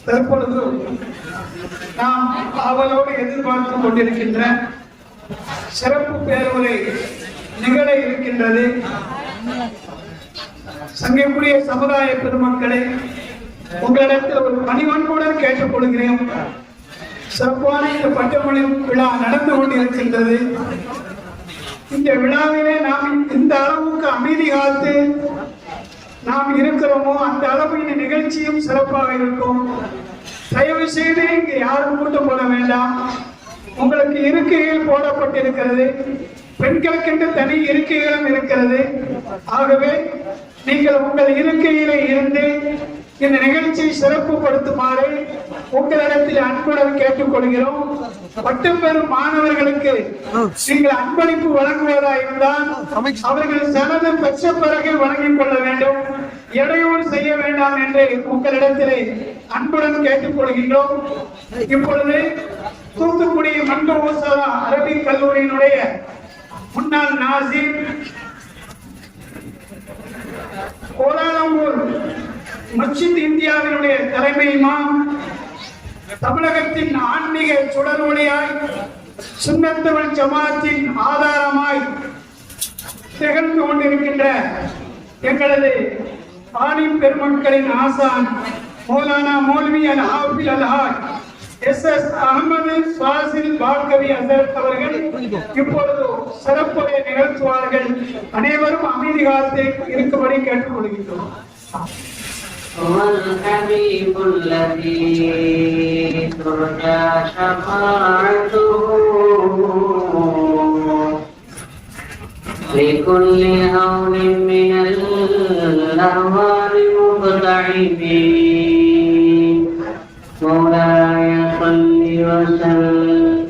தற்பொழுது நாம் அவளோடு எதிர்பார்த்து கொண்டிருக்கின்ற சிறப்பு பேருரை நிகழ இருக்கின்றது. சங்கைக்குரிய சமுதாய பெருமக்களை உங்களிடத்தில் ஒரு பணிவன்புடன் கேட்டுக்கொள்கிறேன். சிறப்பான இந்த பட்டமளி விழா நடந்து கொண்டிருக்கின்றது. இந்த விழாவிலே நாம் இந்த அளவுக்கு அமைதி காத்து நாம் இருக்கிறோமோ அந்த அளவு இந்த நிகழ்ச்சியும் சிறப்பாக இருக்கும். தயவு செய்து இங்கு யாரும் கூட்டம் போட வேண்டாம். உங்களுக்கு இருக்கைகள் போடப்பட்டிருக்கிறது. பெண்களுக்கென்று தனி இருக்கைகளும் இருக்கிறது. ஆகவே நீங்கள் உங்கள் இருக்கையிலே இருந்து இந்த நிகழ்ச்சியை சிறப்புப்படுத்துமாறு உங்களிடத்தில் அன்புடன் கேட்டுக்கொள்கிறோம். பட்டம் பெறும் மாணவர்களுக்கு நீங்கள் அன்பளிப்பு வழங்குவதா இருந்தால் அவர்கள் சனது பெற்ற பிறகு வழங்கிக் கொள்ள வேண்டும். இடையூறு செய்ய வேண்டாம் என்று உங்களிடத்திலே அன்புடன் கேட்டுக்கொள்கின்றோம். இப்பொழுது தூத்துக்குடி மண்டு ஊசலா அரபிக் கல்லூரியினுடைய முன்னாள் நாசிர், கோலாலம்பூர் மஸ்ஜித் இந்தியாவினுடைய தலைமை இமாம், தமிழகத்தின் ஆன்மீக சுடரொளியாய் சுன்னத்துல் ஜமாத்தின் ஆதாரமாய் திகழ்ந்து கொண்டிருக்கின்ற எங்களது ஆலிம் பெருமக்களின் ஆசான் மௌலானா மௌலவி அல் ஹாஃபில் அல் ஹாஜ் எஸ் அஹமது ஃபாசில் பால்கவி ஹசரத் அவர்கள் இப்பொழுது சிறப்புரை நிகழ்த்துவார்கள். அனைவரும் அமைதி காத்து இருக்கும்படி கேட்டுக்கொள்கின்றோம். والحبيب الذي ترجى شفاعته لكل هول من الأهوال مبتعدين مولاي صل وسلم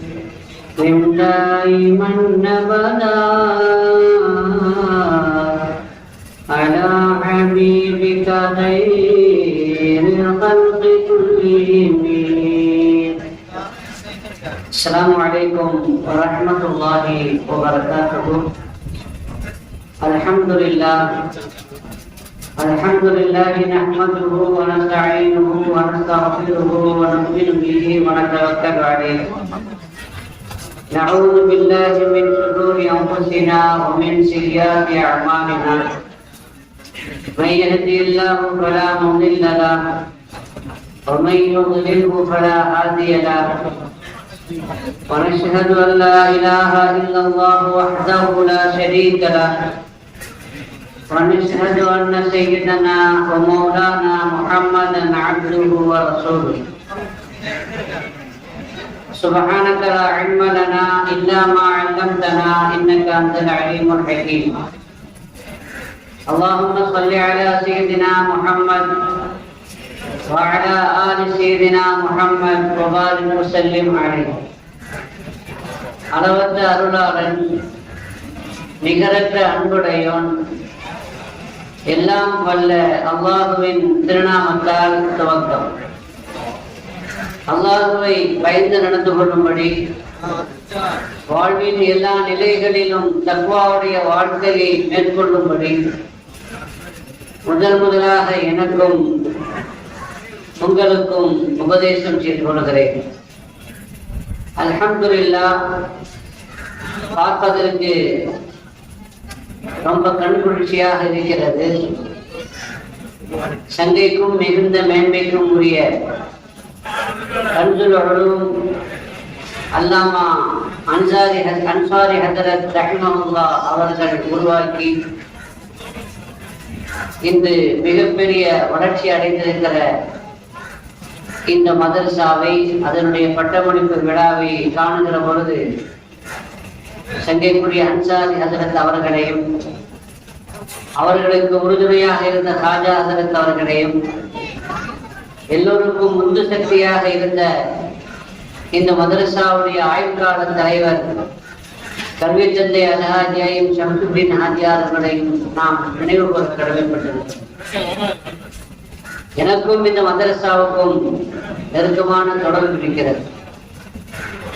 دائما أبدا على حبيبك خير الخلق كلهم. السلام عليكم ورحمة الله وبركاته. الحمد لله نحمده ونستعينه ونستغفره ونؤمن به ونتوكل عليه. نعوذ بالله من شرور أنفسنا ومن سيئات أعمالنا. من يهدي الله فلا مضل له ومن يضلله فلا هادي له. ونشهد أن لا إله إلا الله وحده لا شريك له. ونشهد أن سيدنا ومولانا محمدا عبده ورسوله. سبحانك لا علم لنا إلا ما علمتنا إنك أنت العليم الحكيم. اللهم صل على سيدنا محمد وعلى آل سيدنا محمد وبارك وسلم عليه. அளவற்ற அருளாளன், நிகரற்ற அன்புடையோன், எல்லாம் வல்ல அல்லாஹுவின் திருநாமத்தால் துவக்கம். அல்லாஹுவை பயந்து நடந்து கொள்ளும்படி, வாழ்வின் எல்லா நிலைகளிலும் தக்வாவுடைய வாழ்க்கையை மேற்கொள்ளும்படி முதலாக எனக்கும் உங்களுக்கும் உபதேசம் செய்து கொள்கிறேன். அல்ஹம்துலில்லாஹ், பார்ப்பதற்கு ரொம்ப கண்குளிர்ச்சியாக இருக்கிறது. சங்கைக்கும் மிகுந்த மேன்மைக்கும் உரிய கன்சுல் உலூம் அல்லாமா அன்சாரி ஹஜரத் ரஹிமஹுல்லாஹ் அவர்கள் உருவாக்கி இன்று மிகப்பெரிய வளர்ச்சி அடைந்திருக்கிற இந்த மதரசாவை, அதனுடைய பட்டமளிப்பு விழாவை காணுகிற பொழுது சங்கைக்குரிய அன்சாரி ஹஜரத் அவர்களையும், அவர்களுக்கு உறுதுணையாக இருந்த ஹாஜா ஹஜரத் அவர்களையும், எல்லோருக்கும் உந்து சக்தியாக இருந்த இந்த மதரசாவுடைய ஆயுட்கால தலைவர் கல்வி தந்தை அல்ஹாஜியும் ஷம்சுddin ஹாஜியார்களையும் நாம் நினைவு கூற கடமைப்பட்டிருக்கிறோம். எனக்கும் இந்த மதரசாவுக்கும் நெருக்கமான தொடர்பு இருக்கிறது.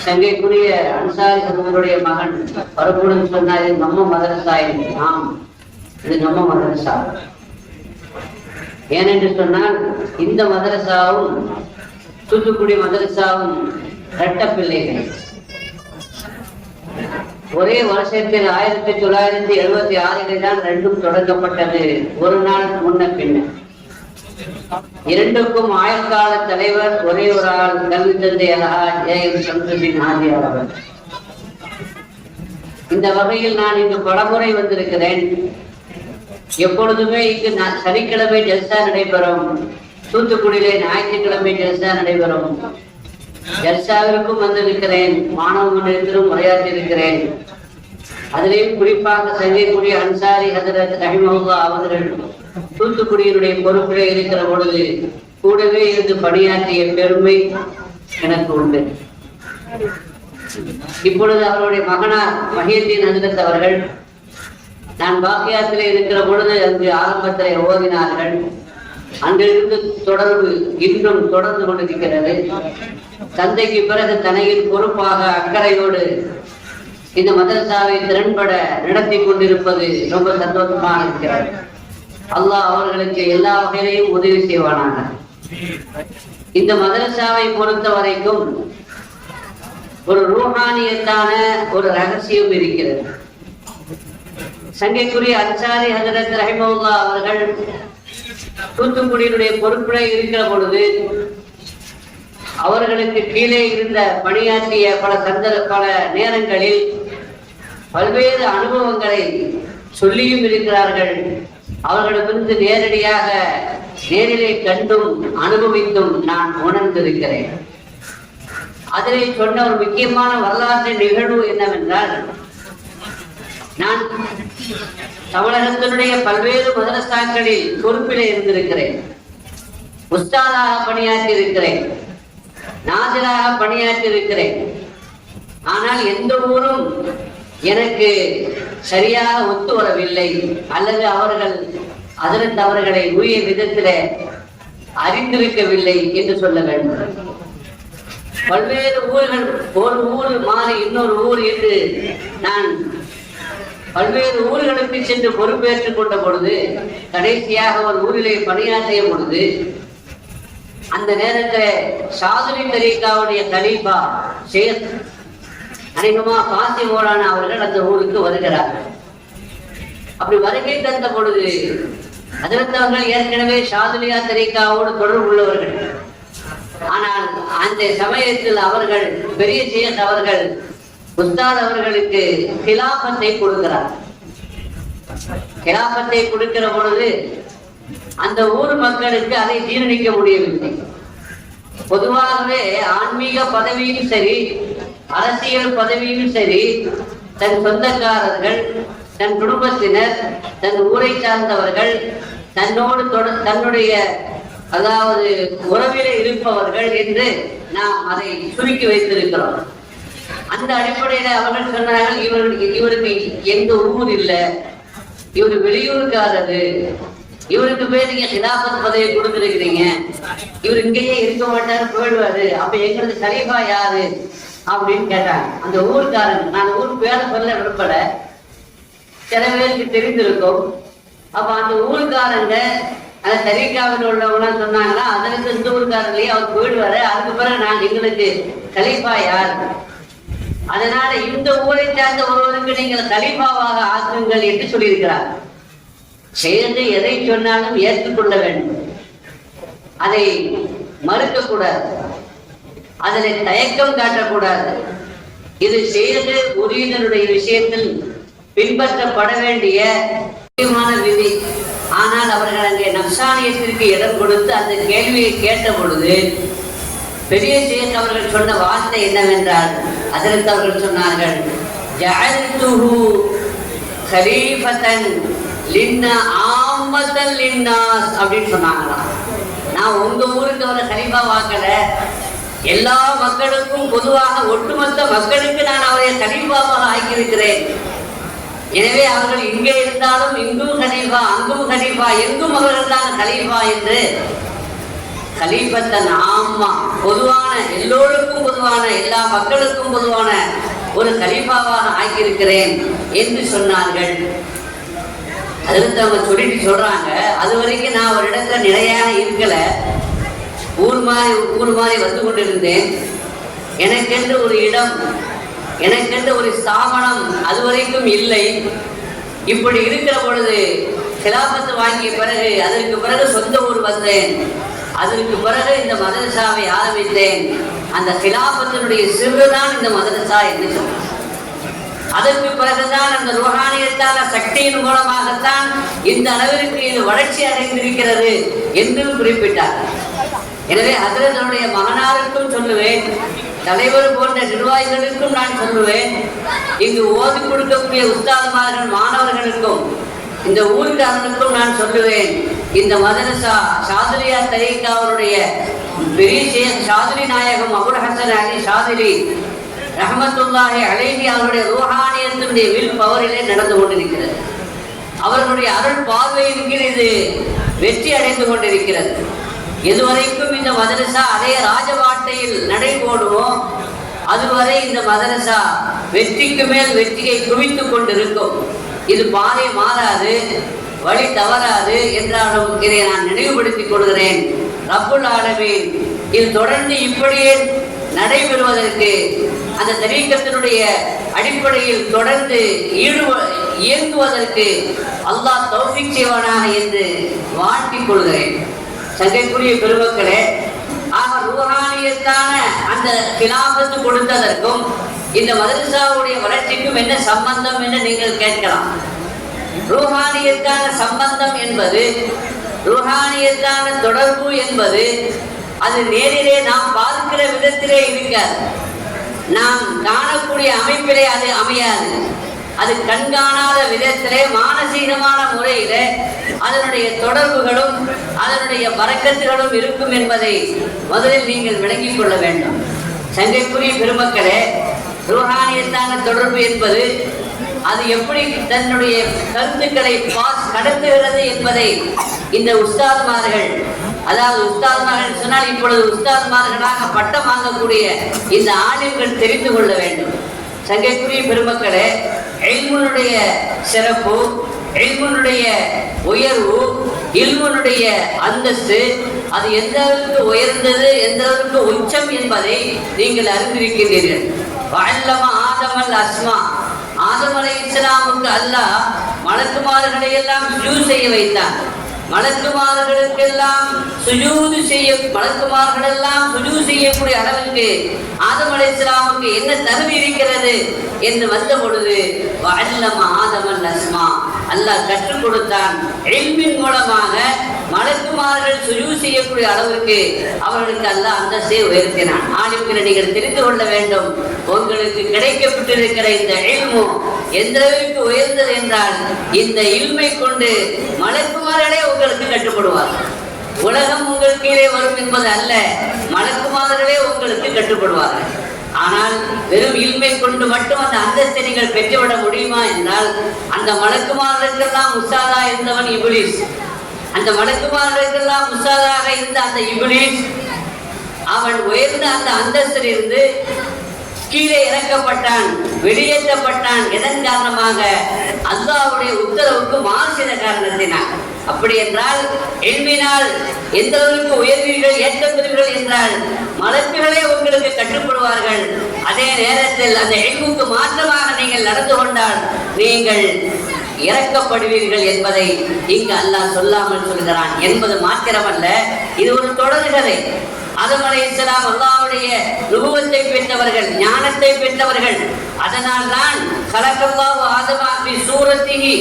சங்கைக்குரிய அன்சாரி ஹஜரத்துடைய மகன் பரப்புடன் சொன்னார், நம்ம மதரசா. நாம் இது நம்ம மதரசா. ஏனென்று சொன்னால் இந்த மதரசாவும் தூத்துக்குடி மதரசாவும் இரட்ட பிள்ளைகள். ஒரே வருஷத்தில் 1976 தான் ரெண்டும் தொடங்கப்பட்டது. ஒரு நாள் முன்ன பின்ன. இரண்டுக்கும் ஆயுள்கால தலைவர் ஒரே ஒரு ஆள், கல்வி தந்தை ஷம்சுதீன் ஹாஜியார் அவர். இந்த வகையில் நான் இங்கு பலமுறை வந்திருக்கிறேன். எப்பொழுதுமே இங்கு சனிக்கிழமை ஜல்சா நடைபெறும், தூத்துக்குடியிலே ஞாயிற்றுக்கிழமை ஜல்சா நடைபெறும். ஜல்சாவிற்கும் வந்திருக்கிறேன், மாணவ மன்றத்திலும் உரையாற்றி இருக்கிறேன். அதிலேயும் குறிப்பாக சங்கைக்குடி அன்சாரி ஹதரத் ரஹிமஹுல்லா அவர்கள் தூத்துக்குடியினுடைய பொறுப்பிலே இருக்கிற பொழுது கூடவே இருந்து பணியாற்றிய பெருமை எனக்கு உண்டு. இப்பொழுது அவருடைய மகனார் மஹியுத்தீன் ஹஜ்ரத் அவர்கள் நான் பாக்கியாத்திலே இருக்கிற பொழுது அங்கு ஆரம்பத்திலே ஓதினார்கள். அங்கிருந்து தொடர்பு இன்றும் தொடர்ந்து கொண்டிருக்கிறது. தந்தைக்கு பிறகு தனையின் பொறுப்பாக அக்கறையோடு இந்த மதரசாவை திறன்பட நடத்தி கொண்டிருப்பது ரொம்ப சந்தோஷமாக இருக்கிறது. அல்லாஹ் அவர்களுக்கு எல்லா வகையிலையும் உதவி செய்வானாக. இந்த மதரசாவை பொறுத்த வரைக்கும் ஒரு ரூஹானியத்தான ஒரு ரகசியம் இருக்கிறது. சங்கைக்குரிய அன்சாரி ஹஜரத் ரஹிமஹுல்லா அவர்கள் தூத்துக்குடியினுடைய பொறுப்பிலே இருக்கிற பொழுது அவர்களுக்கு கீழே இருந்த பணியாற்றிய பல நேரங்களில் பல்வேறு அனுபவங்களை சொல்லியும் இருக்கிறார்கள். அவர்களிடமிருந்து நேரடியாக நேரிலே கண்டும் அனுபவித்தும் நான் உணர்ந்திருக்கிறேன். அதிலே சொன்ன ஒரு முக்கியமான வரலாற்று நிகழ்வு என்னவென்றால், நான் தமிழகத்தினுடைய பல்வேறு மதரசாக்களில் பொறுப்பிலே இருந்திருக்கிறேன். உஸ்தாதாக பணியாற்றி இருக்கிறேன், நாசிராக பணியாற்றி இருக்கிறேன். ஆனால் எந்த ஊரும் எனக்கு சரியாக ஒத்து வரவில்லை, அல்லது அவர்களை உரிய விதத்தில அறிந்திருக்கவில்லை என்று சொல்ல வேண்டும். பல்வேறு ஊர்கள், ஒரு ஊர் மாறி இன்னொரு ஊர் என்று நான் பல்வேறு ஊர்களுக்கு சென்று பொறுப்பேற்றுக் கொண்ட பொழுது, கடைசியாக ஒரு ஊரிலே பணியாற்றிய பொழுது, அந்த நேரத்தில் ஷாதுலி தரீகாவுடைய கலீஃபா ஷேக் அநேகமா காசி மௌலானா அவர்கள் அந்த ஊருக்கு வருகிறார்கள். அப்படி வருகை தந்த பொழுது ஹஜ்ரத் ஏற்கனவே ஷாதுலியா தரீகாவோடு தொடர்பு உள்ளவர்கள். ஆனால் அந்த சமயத்தில் அவர்கள் பெரிய ஷேக் அவர்கள் உஸ்தாத் அவர்களுக்கு கிலாபத்தை கொடுக்கிறார். கிலாபத்தை கொடுக்கிற பொழுது அந்த ஊர் மக்களுக்கு அதை ஜீரணிக்க முடியவில்லை. பொதுவாகவே ஆன்மீக பதவியும் சரி, அரசியல் பதவியும் சரி, தன் சொந்தக்காரர்கள், தன் குடும்பத்தினர், தன் ஊரை சார்ந்தவர்கள், தன்னுடைய அதாவது உறவிலே இருப்பவர்கள் என்று நாம் அதை சுருக்கி வைத்திருக்கிறோம். அந்த அடிப்படையில அவர்கள் சொன்னார்கள், இவருக்கு எந்த ஊர் இல்லை, இவர் வெளியூருக்காரரு, இவருக்கு போய் நீங்க ஹிலாபத் பதவியை கொடுத்துருக்கிறீங்க, இவர் இங்கேயே இருக்க மாட்டாரு, போயிடுவாரு, அப்ப எங்களுக்கு கலீஃபா யாரு அப்படின்னு கேட்டாங்க. அந்த ஊருக்காரங்க, நான் ஊர் பேர சொல்ல விருப்பல, சில பேருக்கு தெரிந்திருக்கும். அப்ப அந்த ஊருக்காரங்க அந்த தரீகாவில் உள்ளவங்களாம் சொன்னாங்களா, அதற்கு இந்த ஊருக்காரர்களையே அவர் போயிடுவாரு, அதுக்கு பிறகு எங்களுக்கு கலீஃபா யார், அதனால இந்த ஊரை சார்ந்த ஒருவருக்கு நீங்கள் கலீஃபாவாக ஆக்குங்கள் என்று சொல்லியிருக்கிறார். செய்து எதை சொன்னாலும் ஏற்றுக்கொள்ள வேண்டும், அதை மறுக்க கூடாது, அதில் தயக்கம் காட்டக்கூடாது. இது செய்து உரியதனுடைய விஷயத்தில் பின்பற்றப்பட வேண்டிய முக்கியமான விதி. ஆனால் அவர்கள் அங்கே நப்சானியத்திற்கு இடம் கொடுத்து அந்த கேள்வியை கேட்ட பொழுது பெரிய ஷேக் அவர்கள் சொன்ன வார்த்தை என்னவென்றால், ஹஜ்ரத் அவர்கள் சொன்னார்கள், ஜஅல்துஹு கலீஃபத்தன் ஆம்மத்தன் லின்னாஸ் அப்படின்னு சொன்னாங்களாம். நான் உங்க ஊருக்கு அவரை கலீஃபா வாக்கல, எல்லா மக்களுக்கும் பொதுவாக ஒட்டுமொத்த மக்களுக்கு நான் அவரை கலீஃபாவாக ஆக்கியிருக்கிறேன். எனவே அவர்கள் இங்கே இருந்தாலும் இங்கும் கலீஃபா, அங்கும் கலீஃபா, எங்கும் அவர்கள் தான் கலீஃபா என்று கலீஃபத்தன் ஆம்மா, பொதுவான எல்லோருக்கும் பொதுவான, எல்லா மக்களுக்கும் பொதுவான ஒரு கலீஃபாவாக ஆக்கியிருக்கிறேன் என்று சொன்னார்கள். அதில் அவங்க சொல்லிட்டு சொல்றாங்க, அது வரைக்கும் நான் ஒரு இடத்துல நிலையாக இருக்கல, ஊர் மாதிரி வந்து கொண்டிருந்தேன். எனக்கென்று ஒரு இடம், எனக்கென்று ஒரு ஸ்தாபனம் அது வரைக்கும் இல்லை. இப்படி இருக்கிற பொழுது கிலாபத்து வாங்கிய பிறகு அதற்கு பிறகு சொந்த ஊர் வந்தேன். அதற்கு பிறகு இந்த மதரசாவை ஆரம்பித்தேன். அந்த கிலாபத்தினுடைய சிறுதான் இந்த மதரசா என்று சொன்னார். அதற்கு பிறகுதான் அந்த ருஹானியத்தான சக்தியின் மூலமாகத்தான் இந்த அளவிற்கு இது வளர்ச்சி அடைந்திருக்கிறது என்றும் குறிப்பிட்டார். எனவே ஹஜ்ரத்துடைய மகனாருக்கும் சொல்லுவேன், தலைவர் போன்ற நிர்வாகிகளுக்கும் நான் சொல்லுவேன், இங்கு ஓதி கொடுக்கக்கூடிய உஸ்தாதுமார்கள் மாணவர்களுக்கும் இந்த ஊர்காரனுக்கும் நான் சொல்லுவேன், இந்த மதரசா ஷாதுலியா தரீகாவுடைய பெரிய ஷாதுலி நாயகம் அபுல் ஹசன் அலி ஷாதுலி ரஹ்மத்துல்லாஹி அலைஹி அவருடைய ரூஹானியத்தினுடைய வில் பவரிலே நடந்து கொண்டிருக்கிறது. அவர்களுடைய அருள் பார்வையின் கீழ் இது வெற்றி அடைந்து கொண்டிருக்கிறது. எதுவரைக்கும் இந்த மதரசா அதே ராஜவாட்டையில் நடைபோடுமோ அதுவரை இந்த மதரசா வெற்றிக்கு மேல் வெற்றியை குவித்துக் கொண்டிருக்கும். இது பாதை மாறாது, வழி தவறாது என்றாலும் இதை நான் நினைவுபடுத்திக் கொள்கிறேன். ரப்புல் ஆலமீன் இது தொடர்ந்து இப்படியே நடைபெறுவதற்கு அந்த தரீக்கத்தினுடைய அடிப்படையில் தொடர்ந்து இயங்குவதற்கு அல்லாஹ் தௌஃபீக் செய்வானாக என்று வாழ்த்திக் கொள்கிறேன். சங்கைக்குரிய பெருமக்களே, ஆக ரூஹானியத்தான அந்த கிலாபத்து கொடுத்ததற்கும் இந்த மதரசாவுடைய வளர்ச்சிக்கும் என்ன சம்பந்தம் என்று நீங்கள் கேட்கலாம். ரூஹானியத்தான சம்பந்தம் என்பது, ரூஹானியத்தான தொடர்பு என்பது அது நேரிலே நாம் பார்க்கிற விதத்திலே இருக்காது, நாம் காணக்கூடிய அமைப்பிலே அது அமையாது. அது கண்காணாத விதத்திலே மானசீகமான முறையிலே அதனுடைய தொடர்புகளும் அதனுடைய பரக்கத்துகளும் இருக்கும் என்பதை முதலில் நீங்கள் விளங்கிக் கொள்ள வேண்டும். சங்கைக்குரிய பெருமக்களே, ரூஹானியத்தான தொடர்பு என்பது அது எப்படி தன்னுடைய கருத்துக்களை கடத்துகிறது என்பதை இந்த உஸ்தாதுமார்கள், அதாவது உஸ்தாதுமார்கள் சொன்னால் இப்பொழுது உஸ்தாதுமார்களாக பட்டம் வாங்கக்கூடிய இந்த ஆலிம்கள் தெரிந்து கொள்ள வேண்டும். சங்கைக்குரிய பெருமக்களே, இல்முனுடைய சிறப்பு, இல்முனுடைய உயர்வு, இல்முனுடைய அந்தஸ்து அது எந்த அளவுக்கு உயர்ந்தது, எந்த அளவுக்கு உச்சம் என்பதை நீங்கள் அறிந்திருக்கின்றீர்கள். ஆதமல் அஸ்மா, ஆதம் அலைஹிஸ்ஸலாமுக்கு அல்லாஹ் மலக்குமார்களை எல்லாம் சுஜூத் செய்ய வைத்தான். மலக்குமார்களுக்கெல்லாம் சுஜூது செய்யக்கூடிய அளவுக்கு ஆதம் அலைஹிஸ்ஸலாமுக்கு என்ன தகுதி இருக்கிறது என்று வந்த பொழுது ஆதமன் அஸ்மா, அல்லாஹ் கற்றுக் கொடுத்தான். இல்மின் மூலமாக மலக்குமார்கள் சுஜூது செய்யக்கூடிய அளவுக்கு அவர்களுக்கு அல்லாஹ் அந்தஸ்தை உயர்த்தினான். ஆலிம்களை நீங்கள் தெரிந்து கொள்ள வேண்டும், உங்களுக்கு கிடைக்கப்பட்டிருக்கிற இந்த இல்மு எந்த அளவுக்கு உயர்ந்தது என்றால் இந்த இல்மை கொண்டு மலக்குமார்களே உங்களுக்கு கட்டுப்படுவார்கள். உலகம் உங்கள் கீழே வரும் என்பது அல்ல, மலக்குமார்களே உங்களுக்கு கட்டுப்படுவார்கள். ஆனால் வெறும் இல்மை கொண்டு மட்டும் அந்த அந்தஸ்தை நீங்கள் பெற்றுவிட முடியுமா என்றால், அந்த மலக்குமார்களுக்கெல்லாம் உஸ்தாதா இருந்தவன் இப்லீஸ். அந்த மலக்குமார்களுக்கெல்லாம் உஸ்தாதாக இருந்த அந்த இப்லீஸ் அவன் உயர்ந்த அந்த அந்தஸ்தில் இருந்து கீழே இறக்கப்பட்டான், வெளியேற்றப்பட்டான். எதன் காரணமாக? அல்லாஹ்வுடைய உத்தரவுக்கு மாறு செய்த காரணத்தினால். அப்படி என்றால் இல்மினால் எந்த அளவுக்கு உயர்வீர்கள், ஏற்றப்படுவீர்கள் என்றால் மலக்குகளே உங்களுக்கு கட்டுப்படுவார்கள். அதே நேரத்தில் அந்த இல்முக்கு மாற்றமாக நீங்கள் நடந்து கொண்டால் நீங்கள் இறக்கப்படுவீர்கள் என்பதை இங்கு அல்லாஹ் சொல்லாமல் சொல்கிறான் என்பது மாத்திரமல்ல, இது ஒரு தொடர்கதை. ஆதம் அலைஹிஸ்ஸலாம் அல்லாஹ்வுடைய நுபுவத்தை பெற்றவர்கள், ஞானத்தை பெற்றவர்கள். அதனால் தான் கலக்கல்லாஹு ஆதம ஃபி சூரத்திஹி,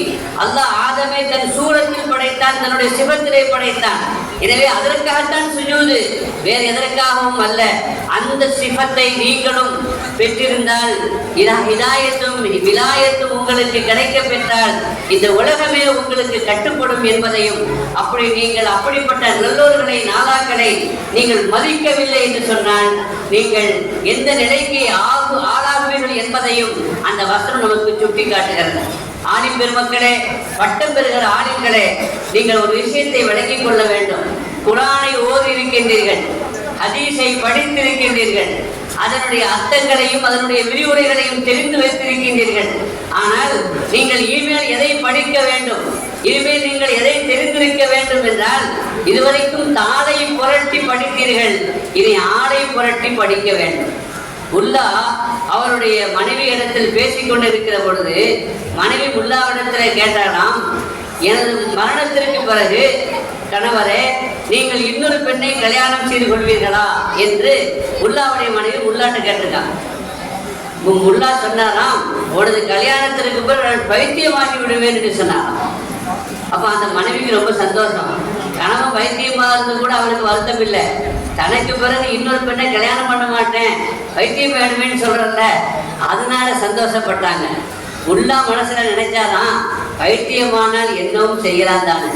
அல்லாஹ் ஆதமை தன் சூரத்தில் படைத்தான், தன்னுடைய சிவத்திலே படைத்தான். எனவே அதற்காகத்தான் சுஜூது, வேறு எதற்காகவும் அல்ல. அந்த சிஃபத்தை நீங்களும் பெற்றிருந்தால், ஹிதாயத்தும் விலாயத்தும் உங்களுக்கு கிடைக்க பெற்றால் இந்த உலகமே உங்களுக்கு கட்டுப்படும் என்பதையும், அப்படி நீங்கள் அப்படிப்பட்ட நல்லோர்களை நாளாக்களை நீங்கள் மதிக்கவில்லை என்று சொன்னால் நீங்கள் எந்த நிலைக்கு ஆளாகுவீர்கள் என்பதையும் அந்த வசனம் நமக்கு சுட்டி காட்டுகிறது. ஆலிம் பெருமக்களே, பட்டம் பெறுகிற ஆலிம்களே, நீங்கள் ஒரு விஷயத்தை விளங்கிக் கொள்ள வேண்டும். குர்ஆனை ஓதி இருக்கின்றீர்கள், ஹதீஸை படித்திருக்கின்றீர்கள், அதனுடைய அர்த்தங்களையும் அதனுடைய விரிவுரைகளையும் தெரிந்து வைத்திருக்கின்றீர்கள். ஆனால் நீங்கள் இனிமேல் எதை படிக்க வேண்டும்? இனிமேல் நீங்கள் எதை தெரிந்திருக்க வேண்டும் என்றால், இதுவரைக்கும் தாளை புரட்டி படித்தீர்கள், இனி ஆடை புரட்டி படிக்க வேண்டும். முல்லா அவருடைய மனைவி இடத்தில் பேசிக் கொண்டிருக்கிற பொழுது மனைவி முல்லாவிடத்தில் கேட்டாராம், எனது மரணத்திற்கு பிறகு கணவரே, நீங்கள் இன்னொரு பெண்ணை கல்யாணம் செய்து கொள்வீர்களா என்று முல்லாவுடைய மனைவி முல்லாட்டு கேட்டிருக்காங்க. முல்லா சொன்னாராம், உனது கல்யாணத்திற்கு பிறகு நான் பைத்தியமாகி விடுவேன் என்று சொன்னாராம். அப்ப அந்த மனைவிக்கு ரொம்ப சந்தோஷம். கணவன் பைத்தியமா இருந்து கூட அவருக்கு வருத்தம் இல்லை. தனக்கு பிறகு இன்னொரு பெண்ணை கல்யாணம் பண்ண மாட்டேன், பைத்தியம் வேணுமேன்னு சொல்றல, அதனால சந்தோஷப்பட்டாங்க. முல்லா மனசுல நினைச்சாதான், பைத்தியமானால் என்னவும் செய்யலாம் தானே.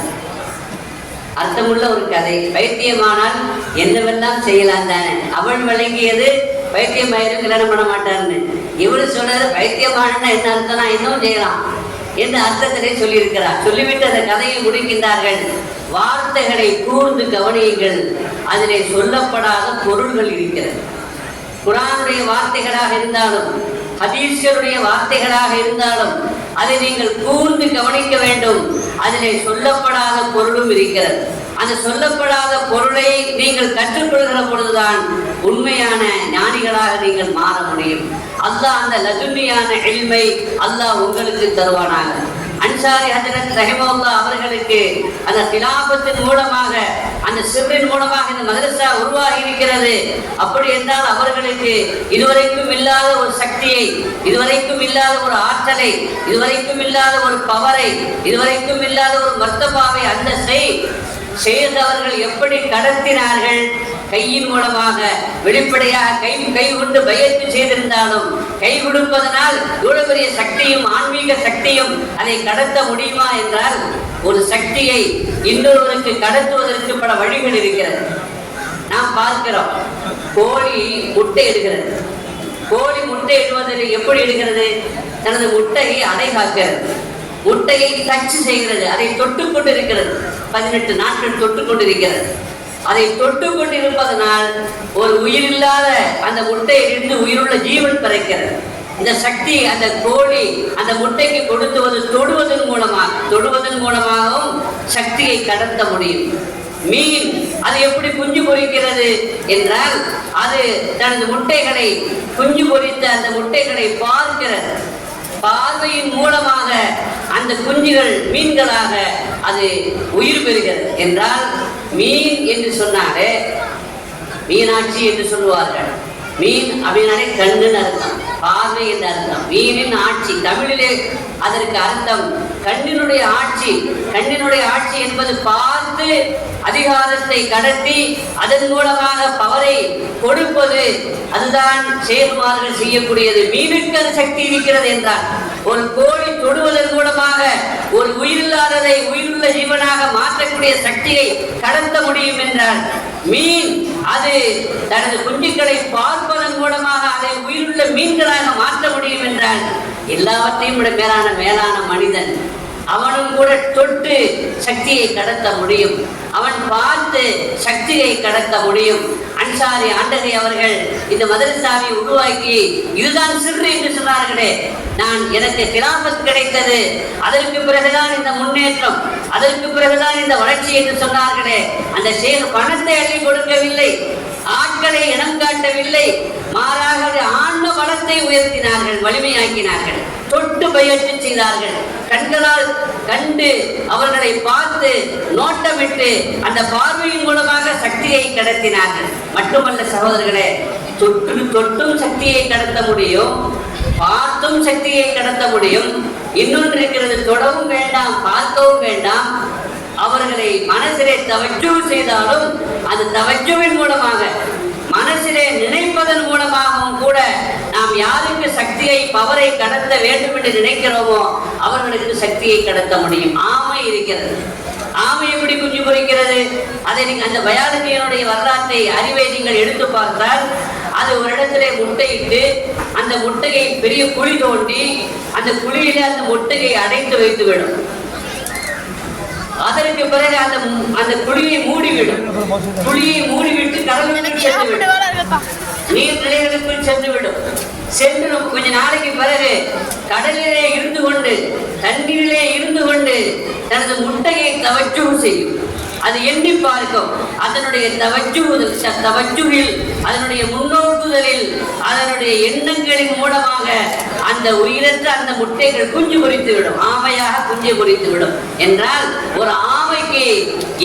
அர்த்தமுள்ள ஒரு கதை. பைத்தியமானால் என்னவெல்லாம் செய்யலாம் தானே. அவள் விளங்கியது பைத்தியமாயிரும் கல்யாணம் பண்ண மாட்டான்னு. இவரு சொன்னது பைத்தியமான என்ன அர்த்தம், இன்னும் செய்யலாம் என்ற அர்த்தத்திலே சொல்லியிருக்கிறார். சொல்லிவிட்டு அந்த கதையை முடிக்கின்றார்கள். வார்த்தைகளை கூர்ந்து கவனியுங்கள், அதிலே சொல்லப்படாத பொருள்கள் இருக்கிறது. குர்ஆனுடைய வார்த்தைகளாக இருந்தாலும் ஹதீஸ்களுடைய வார்த்தைகளாக இருந்தாலும் அதை நீங்கள் கூர்ந்து கவனிக்க வேண்டும். அதிலே சொல்லப்படாத பொருளும் இருக்கிறது. அந்த சொல்லப்படாத பொருளை நீங்கள் கற்றுக்கொள்கிற பொழுதுதான் உண்மையான ஞானிகளாக நீங்கள் மாற முடியும். அல்லாஹ் அந்த லதுன்னியான இல்மை அல்லாஹ் உங்களுக்கு தருவானாக. அன்சாரி ஹஜ்ரத் ரஹிமஹுல்லாஹ் அவர்களுக்கு அந்த கிலாபத்தின் மூலமாக, அந்த சிர்ரின் மூலமாக இந்த மதரசா உருவாகி இருக்கிறது. அப்படி என்றால் அவர்களுக்கு இதுவரைக்கும் இல்லாத ஒரு சக்தியை, இதுவரைக்கும் இல்லாத ஒரு ஆற்றலை, இதுவரைக்கும் இல்லாத ஒரு பவரை, இதுவரைக்கும் இல்லாத ஒரு மர்த்தபாவை, அந்தஸ்தை செய்தவர்கள் எப்படி கடத்தினார்கள். கையின் மூலமாக வெளிப்படையாக கை கொண்டு பயத்து செய்திருந்தாலும் கை கொடுப்பதனால் இவ்வளவு பெரிய சக்தியும் ஆன்மீக சக்தியும் அதை கடத்த முடியுமா என்றால், ஒரு சக்தியை இன்னொருவருக்கு கடத்துவதற்கு பல வழிகள் இருக்கிறது. நாம் பார்க்கிறோம், கோழி முட்டை இடுகிறது. கோழி முட்டை இடுவதில் எப்படி இடுகிறது? தனது முட்டையை அடைகாக்கிறது, முட்டையை டச் செய்கிறது, அதை தொட்டு கொண்டிருக்கிறது. 18 நாட்கள் தொட்டு கொண்டிருக்கிறது. அதை தொட்டு கொண்டிருப்பதனால் ஒரு உயிரில்லாத அந்த முட்டையிலிருந்து உயிருள்ள ஜீவன் பிறக்கிறது. இந்த சக்தி அந்த கோழி அந்த முட்டைக்கு கொடுத்துவது தொடுவதன் மூலமாகவும் சக்தியை கடத்த முடியும். மீன் அது எப்படி குஞ்சு பொரிக்கிறது என்றால், அது தனது முட்டைகளை குஞ்சு பொரித்த அந்த முட்டைகளை பார்க்கிறது. பார்வையின் மூலமாக அந்த குஞ்சுகள் மீன்களாக அது உயிர் பெறுகிறது. என்றால் மீன் என்று சொன்னாலே மீனாட்சி என்று சொல்லுவார்கள். மீன் அப்படின்னாலே கண்ணுன்னு அர்த்தம், பார்வை என்று அர்த்தம். மீனின் ஆட்சி தமிழிலே அதற்கு அர்த்தம் கண்ணினுடைய ஆட்சி. கண்ணினுடைய ஆட்சி என்பது பார்த்து அதிகாரத்தை கடத்தி அதன் மூலமாக பவரை கொடுப்பது. அதுதான் செயல்மார்கள் செய்யக்கூடியது. மீனுக்கு அது சக்தி இருக்கிறது என்றால், ஒரு கோழி தொடுவதன் மூலமாக ஒரு உயிரில்லாததை உயிருள்ள ஜீவனாக மாற்றக்கூடிய சக்தியை கடத்த முடியும் என்றால், மீன் அது தனது குஞ்சுக்களை பார்ப்பதன் மூலமாக அதை உயிருள்ள மீன்களாக மாற்ற முடியும் என்றால், எல்லாவற்றையும் விட மேலான மனிதன் அவனும் கூட தொட்டு சக்தியை கடத்த முடியும். அவன் பார்த்து சக்தியை கடத்த முடியும். அன்சாரி ஆண்டகை அவர்கள் இந்த மதரசாவை உருவாக்கி இதுதான் சிறு என்று சொன்னார்களே. எனக்கு கிலாபத் கிடைத்தது, அதற்கு பிறகுதான் இந்த முன்னேற்றம், அதற்கு பிறகுதான் இந்த வளர்ச்சி என்று சொன்னார்களே. அந்த பணத்தை அள்ளி கொடுக்கவில்லை, ஆட்களை இனம் காட்டவில்லை, மாறாக ஆன்ம பலத்தை உயர்த்தினார்கள், வலிமையாக்கினார்கள், தொட்டு பயிற்சி செய்தார்கள். கண்களால் கண்டு அவர்களை பார்த்து நோட்டமிட்டு அந்த பார்வையின் மூலமாக சக்தியை கடத்தினார்கள். மட்டுமல்ல சகோதரர்களே, தொட்டும் சக்தியை கடத்த முடியும், பார்த்தும் சக்தியை கடத்த முடியும். இன்னொன்று இருக்கிறது, தொடவும் வேண்டாம், பார்க்கவும் வேண்டாம். அவர்களை மனசிலே தவஜ்ஜு செய்தாலும் அது தவஜ்ஜுவின் மூலமாக, மனசிலே நினைப்பதன் மூலமாகவும் கூட நாம் யாருக்கு சக்தியை பவரை கடத்த வேண்டும் என்று நினைக்கிறோமோ அவர்களுக்கு சக்தியை கடத்த முடியும். ஆமை இருக்கிறது. ஆமை எப்படி குஞ்சு பொரிக்கிறது? அதை அந்த பயாலஜியினுடைய வரலாற்றை அறிவை நீங்கள் எடுத்து பார்த்தால், அது ஒரு இடத்திலே முட்டையிட்டு அந்த முட்டையை பெரிய குழி தோண்டி அந்த குழியிலே அந்த முட்டையை அடைத்து வைத்துவிடும். அதற்கு பிறகு அந்த குழியை மூடிவிடும். குழியை மூடிவிட்டு கடலுக்குள் சென்றுவிடும், நீர்நிலைகளுக்குள் சென்றுவிடும். சென்று கொஞ்ச நாளைக்கு பிறகு கடலிலே இருந்து கொண்டு தண்ணீரிலே இருந்து கொண்டு தனது முட்டையை தவச்சு செய்யும். அது எண்ணி பார்க்கும். அதனுடைய தவச்சுவில் அதனுடைய முன்னோக்குதலில் அதனுடைய எண்ணங்களின் மூலமாக அந்த உயிரற்ற அந்த முட்டைகள் குஞ்சு பொரித்து விடும். ஆமையாக குஞ்சு பொரித்து விடும் என்றால் ஒரு ஆமைக்கு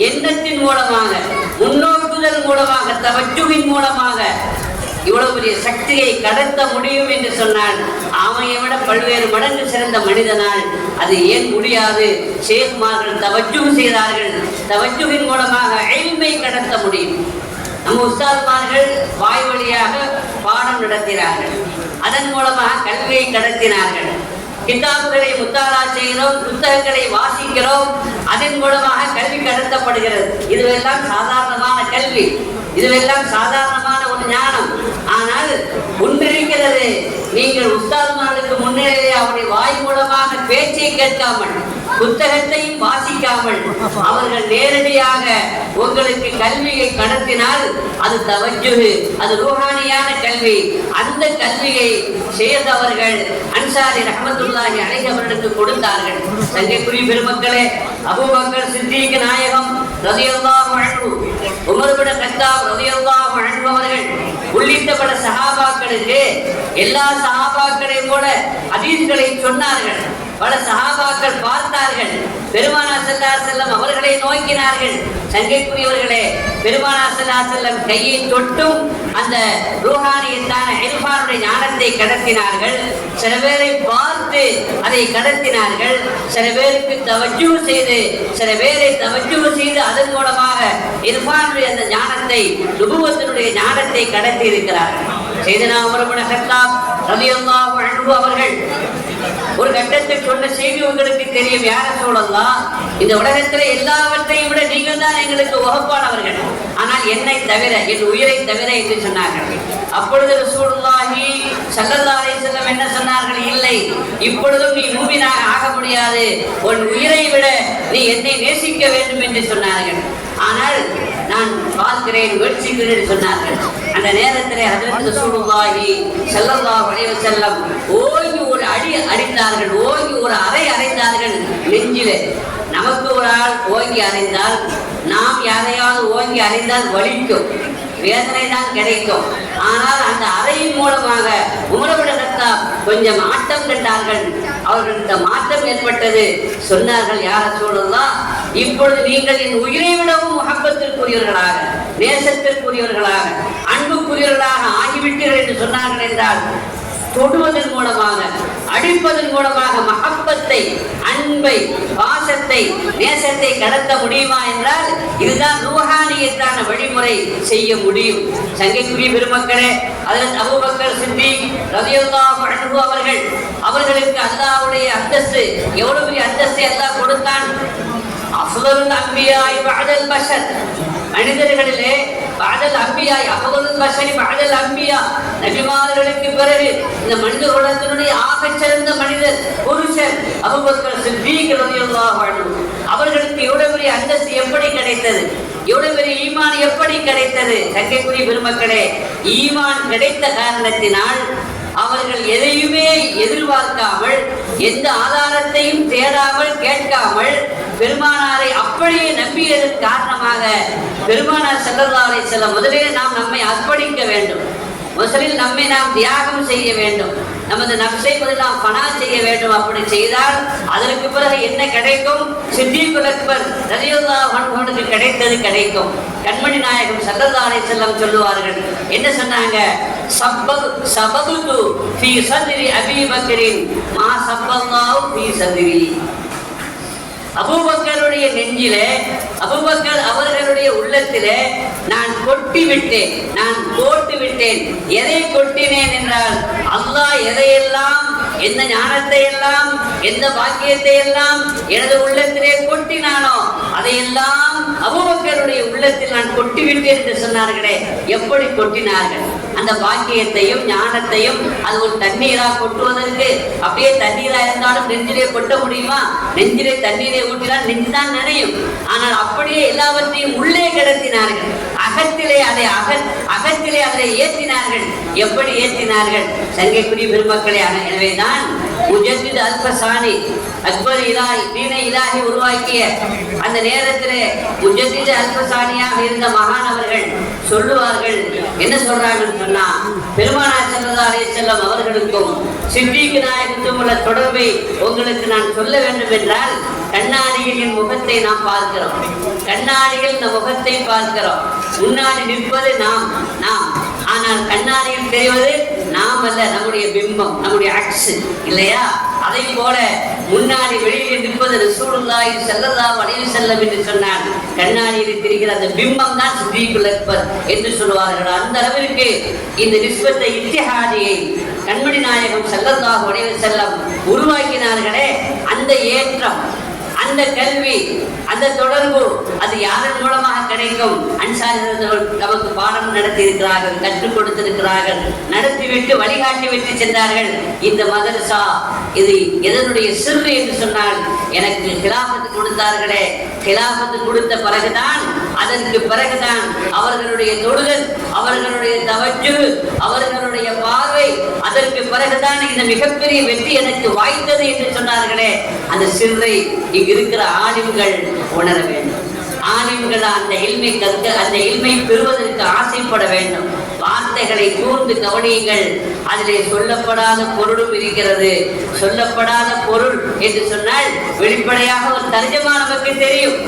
எண்ணத்தின் மூலமாக முன்னோக்குதல் மூலமாக தவச்சுவின் மூலமாக இவ்வளவு பெரிய சக்தியை கடத்த முடியும் என்று சொன்னால் ஆமையை விட பல்வேறு மடங்கு சிறந்த மனிதனால் அது ஏன் முடியாது? ஷேக்மார்கள் தவஜ்ஜு செய்தார்கள். தவஜ்ஜுவின் மூலமாக இல்மை கடத்த முடியும். நம்ம உஸ்தாத்மார்கள் வாய் வழியாக பாடம் நடத்தினார்கள். அதன் மூலமாக கல்வியை கடத்தினார்கள். கிதாபுகளை முத்தாலா செய்கிறோம், புத்தகங்களை வாசிக்கிறோம். அதன் மூலமாக கல்வி கடத்தப்படுகிறது. இதுவெல்லாம் சாதாரணமான கல்வி, இதுவெல்லாம் சாதாரணமான ஒரு ஞானம். ஆனால் ஒன்றிருக்கிறது, நீங்கள் உஸ்தாத்மார்களுக்கு முன்னிலையே அவருடைய வாய் மூலமாக பேச்சை கேட்காமல் புத்தகத்தையும் வாசிக்காமல் அவர்கள் நேரடியாக உங்களுக்கு கல்வியை கடத்தினால் அது தவஜ்ஜு, அது ரூஹானியான கல்வி. அந்த கல்வியை செய்தவர்கள் அன்சாரி ரஹ்மத்துல்லாஹி அலைஹி அவர்களுக்கு கொடுத்தார்கள். தங்கைக்குரிய பெருமக்களே, அபூபக்கர் சித்திக் நாயகம் ரலியல்லாஹு அன்ஹு, உமர் இப்னு கத்தாப் ரலியல்லாஹு அன்ஹு அவர்கள் உள்ளிட்ட பல சஹாபாக்களுக்கு எல்லா சஹாபாக்களையும் போல ஹதீஸ்களை சொன்னார்கள். பல சஹாபாக்கள் பார்த்தார்கள். பெருமானார் ஸல்லல்லாஹு அலைஹி வஸல்லம் அவர்களை நோக்கினார்கள். சங்கைக்குரியவர்களே, பெருமானார் ஸல்லல்லாஹு அலைஹி வஸல்லம் கையை தொட்டும் அந்த ரூஹானியத்தான இல்ஃபானுடைய ஞானத்தை கடத்தினார்கள். சில பேரை பார்த்து அதை கடத்தினார்கள். சில பேருக்கு தவஜ்ஜு செய்து, சில பேரை தவஜ்ஜு செய்து அதன் மூலமாக இல்ஃபானுடைய அந்த ஞானத்தை, நுபுவத்தினுடைய ஞானத்தை கடத்தி இருக்கிறார்கள். சையதுனா உமர் இப்னு கத்தாப் ரலியல்லாஹு அன்ஹு அவர்கள் ஒரு கட்டத்தில் சொன்ன செய்தி உங்களுக்கு தெரியும். யார சொல்லலாம், இந்த உலகத்தில் எல்லாவற்றையும் விட நீங்கள் தான் எங்களுக்கு உகப்பானவர்கள், ஆனால் என்னை தவிர, என் உயிரை தவிர என்று சொன்னார்கள். அப்பொழுது ரசூலுல்லாஹி ஸல்லல்லாஹு அலைஹி வஸல்லம் என்ன சொன்னார்கள்? இல்லை, இப்பொழுதும் நீ மூமினாக ஆக முடியாது, உன் உயிரை விட நீ என்னை நேசிக்க வேண்டும் என்று சொன்னார்கள். ஆனால் நான் பார்க்கிறேன், முயற்சிக்கிறேன் சொன்னார்கள். அந்த நேரத்தில் ஹஜ்ரத் ரசூலுல்லாஹி ஸல்லல்லாஹு அலைஹி வஸல்லம் ஓங்கி ஒரு அடி அடித்தார்கள், ஓங்கி ஒரு அறை அறைந்தார்கள் நெஞ்சிலே. நமக்கு ஒரு ஆள் ஓங்கி அறைந்தால், நாம் யாரையாவது ஓங்கி அறைந்தால் வலிக்கும், வேதனை தான் கிடைக்கும். ஆனால் அந்த அறையின் மூலமாக உமர் இப்னு கத்தாப் கொஞ்சம் ஆட்டம் கண்டார்கள். அவர்களுக்கு மாற்றம் ஏற்பட்டது. சொன்னார்கள், யா ரசூலுல்லாஹ், இப்பொழுது நீங்கள் என் உயிரை விடவும் முஹப்பத்திற்குரியவர்களாக, நேசத்திற்குரியவர்களாக, அன்புக்குரியவர்களாக ஆகிவிட்டீர்கள் என்று சொன்னார்கள். என்றால் தொடுவதன் மூலமாக, அடிப்பதன் மூலமாக மஹப்பத்தை, அன்பை, பாசத்தை, நேசத்தை கடத்த முடியுமா என்றால் இதுதான் ரூஹானியத்தான வழிமுறை செய்ய முடியும். சங்கைக்குரிய பெருமக்களே, ஹஜ்ரத் அபூபக்கர் சித்திக் ரலியல்லாஹு அன்ஹு அவர்களுக்கு அல்லாஹ்வுடைய அந்தஸ்து, எவ்வளவு பெரிய அந்தஸ்தை அல்லாஹ் கொடுத்தான். அஃதலுல் அன்பியாஇ பஅதல் பஷர், மனிதர்களிலே பஅதல் அன்பியாஇ, அஃதலுல் பஷரி பஅதல் அன்பியா, நபிமார்களுக்கு பிறகு இந்த மனித குலத்தினுடைய ஆகச் சிறந்த மனிதர் புருஷர் அபூபக்கர் சித்திக் ரலியல்லாஹு அன்ஹு. அவர்களுக்கு எவ்வளவு பெரிய அந்தஸ்து எப்படி கிடைத்தது, எவ்வளவு பெரிய ஈமான் எப்படி கிடைத்தது? சங்கைக்குரிய பெருமக்களே, ஈமான் கிடைத்த காரணத்தினால் அவர்கள் எதையுமே எதிர்பார்க்காமல், எந்த ஆதாரத்தையும் தேடாமல், கேட்காமல் பெருமானாரை அப்படியே நம்பியதன் காரணமாக பெருமானார் ஸல்லல்லாஹு அலைஹி வஸல்லம் முதலில் நாம் நம்மை அர்ப்பணிக்க வேண்டும், முதலில் நம்மை நாம் தியாகம் செய்ய வேண்டும், நமது நப்சை நாம் பனா செய்ய வேண்டும். அப்படி செய்தால் அதற்கு பிறகு என்ன கிடைக்கும்? சித்திகுல் அக்பர் ரலியல்லாஹு அன்ஹு கிடைத்தது கிடைக்கும். கண்மணி நாயகம் ஸல்லல்லாஹு அலைஹி வஸல்லம் சொல்லுவார்கள், என்ன சொன்னாங்க? சபபது ஃபீ சத்ரி அபீ பக்கரின் மா சப்பல்லாஹு ஃபீ சத்ரி. அபூபக்கருடைய நெஞ்சிலே, அபூபக்கர் அவர்களுடைய உள்ளத்திலே நான் கொட்டி விட்டேன், நான் போட்டு விட்டேன். எதை கொட்டினேன் என்றால், அல்லாஹ் எதையெல்லாம், எந்த ஞானத்தை எல்லாம், எந்த பாக்கியத்தை எல்லாம் எனது உள்ளத்திலே கொட்டினானோ அதையெல்லாம் அபூபக்கருடைய உள்ளத்தில் நான் கொட்டிவிட்டேன் என்று சொன்னார்களே. எப்படி கொட்டினார்கள்? அந்த பாக்கியத்தையும் ஞானத்தையும் அது ஒரு தண்ணீரா கொட்டுவதற்கு, அப்படியே தண்ணீரா இருந்தாலும் நெஞ்சிலே கொட்ட முடியுமா? நெஞ்சிலே தண்ணீரை ஊற்றினால் நெஞ்சுதான் நினையும். ஆனால் அப்படியே எல்லாவற்றையும் உள்ளே கிடத்தினார்கள். ஆக அகத்திலே அதை ஏற்றினார்கள். எப்படி ஏற்றினார்கள்? சங்கைக்குரிய பெருமக்களே, எனவேதான் முஜத்தித் அல்பசானி அக்பர் இலாஹி உருவாக்கிய அந்த நேரத்திலே முஜத்தித் அல்பசானியாக இருந்த மகான் அவர்கள் சொல்லுவார்கள். என்ன சொல்றாங்கன்னு சொன்னா, பெருமானார் ஸல்லல்லாஹு அலைஹி வஸல்லம் அவர்களுக்கும் சித்திக் நாயகத்துக்கும் உள்ள தொடர்பை உங்களுக்கு நான் சொல்ல வேண்டும் என்றால், கண்ணாடியில் என் முகத்தை நாம் பார்க்கிறோம். கண்ணாடியில் இந்த முகத்தை பார்க்கிறோம். முன்னாடி நிற்பது நாம். ஆனால் கண்ணாடியில் தெரிவது நாம் அல்ல, நம்முடைய பிம்பம், நம்முடைய அக்ஸ் இல்லையா? அதை போல முன்னாடி வெளியில் நிற்பது ரசூலுல்லாஹி ஸல்லல்லாஹு அலைஹி வஸல்லம் என்று சொன்னார். கண்ணாடியில் தெரிகிற அந்த பிம்பம் தான் சித்திக்குல் அக்பர் என்று சொல்வார்கள். அந்த அளவிற்கு இந்த நிஸ்பத்தை இத்திஹாதியை கண்மணி நாயகம் ஸல்லல்லாஹு அலைஹி வஸல்லம் உருவாக்கினார்களே, அந்த ஏற்றம், அந்த கல்வி, அந்த தொடர்பு அது யாரின் மூலமாக கிடைக்கும்? அன்சாரிகள் நமக்கு பாடம் நடத்தி இருக்கிறார்கள், கற்றுக் கொடுத்திருக்கிறார்கள், நடத்திவிட்டு வழிகாட்டி விட்டு சென்றார்கள். இந்த மதரசா இது எதனுடைய சிறு என்று சொன்னால், எனக்கு கிலாபத்து கொடுத்தார்களே, கிலாபத்து கொடுத்த பிறகுதான், அதற்கு பிறகுதான் அவர்களுடைய தொழுதல், அவர்களுடைய தவஜ்ஜு, அவர்களுடைய பார்வை, அதற்கு பிறகுதான் இந்த மிகப்பெரிய வெற்றி எனக்கு வாய்த்தது என்று சொன்னார்களே, அந்த சிறை இங்கு இருக்கிற ஆலிம்கள் உணர வேண்டும். ஆலிம்கள் அந்த இல்மை கற்க, அந்த இல்மை பெறுவதற்கு ஆசைப்பட வேண்டும். வார்த்தைகளை கூர்ந்து கவனியுங்கள். அதிலே சொல்லப்படாத பொருளும் இருக்கிறது. சொல்லப்படாத பொருள் என்று சொன்னால் வெளிப்படையாக ஒரு தர்ஜமா நமக்கு தெரியும்,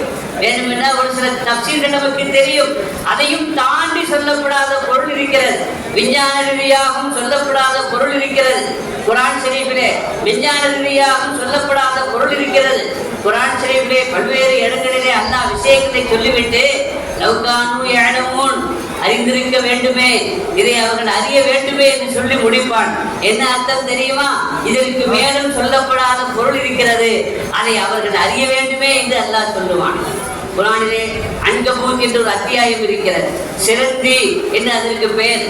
வேணுமென்றா ஒரு சில தப்சீர்கள் நமக்கு தெரியும். அதையும் தாண்டி சொல்லப்படாத பொருள் இருக்கிறது. விஞ்ஞான ரீதியாகவும் சொல்லப்படாத பொருள் இருக்கிறது. குர்ஆன் ஷரீஃபிலே விஞ்ஞான ரீதியாகவும் சொல்லப்படாத பொருள் இருக்கிறது. குர்ஆன் ஷரீஃபிலே பல்வேறு இடங்களிலே அல்லாஹ் விஷயங்களை சொல்லிவிட்டு லவ்கானு யஅலமூன், அறிந்திருக்க வேண்டுமே, இதை அவர்கள் அறிய வேண்டுமே என்று சொல்லி முடிப்பான். என்ன அர்த்தம் தெரியுமா? இதற்கு மேலும் சொல்லப்படாத பொருள் இருக்கிறது, அதை அவர்கள் அறிய வேண்டுமே என்று அல்லாஹ் சொல்லுவான். குர்ஆனிலே அன்கபூத் என்ற ஒரு அத்தியாயம் இருக்கிறது. சிரந்தி என்று அதற்கு பெயர்.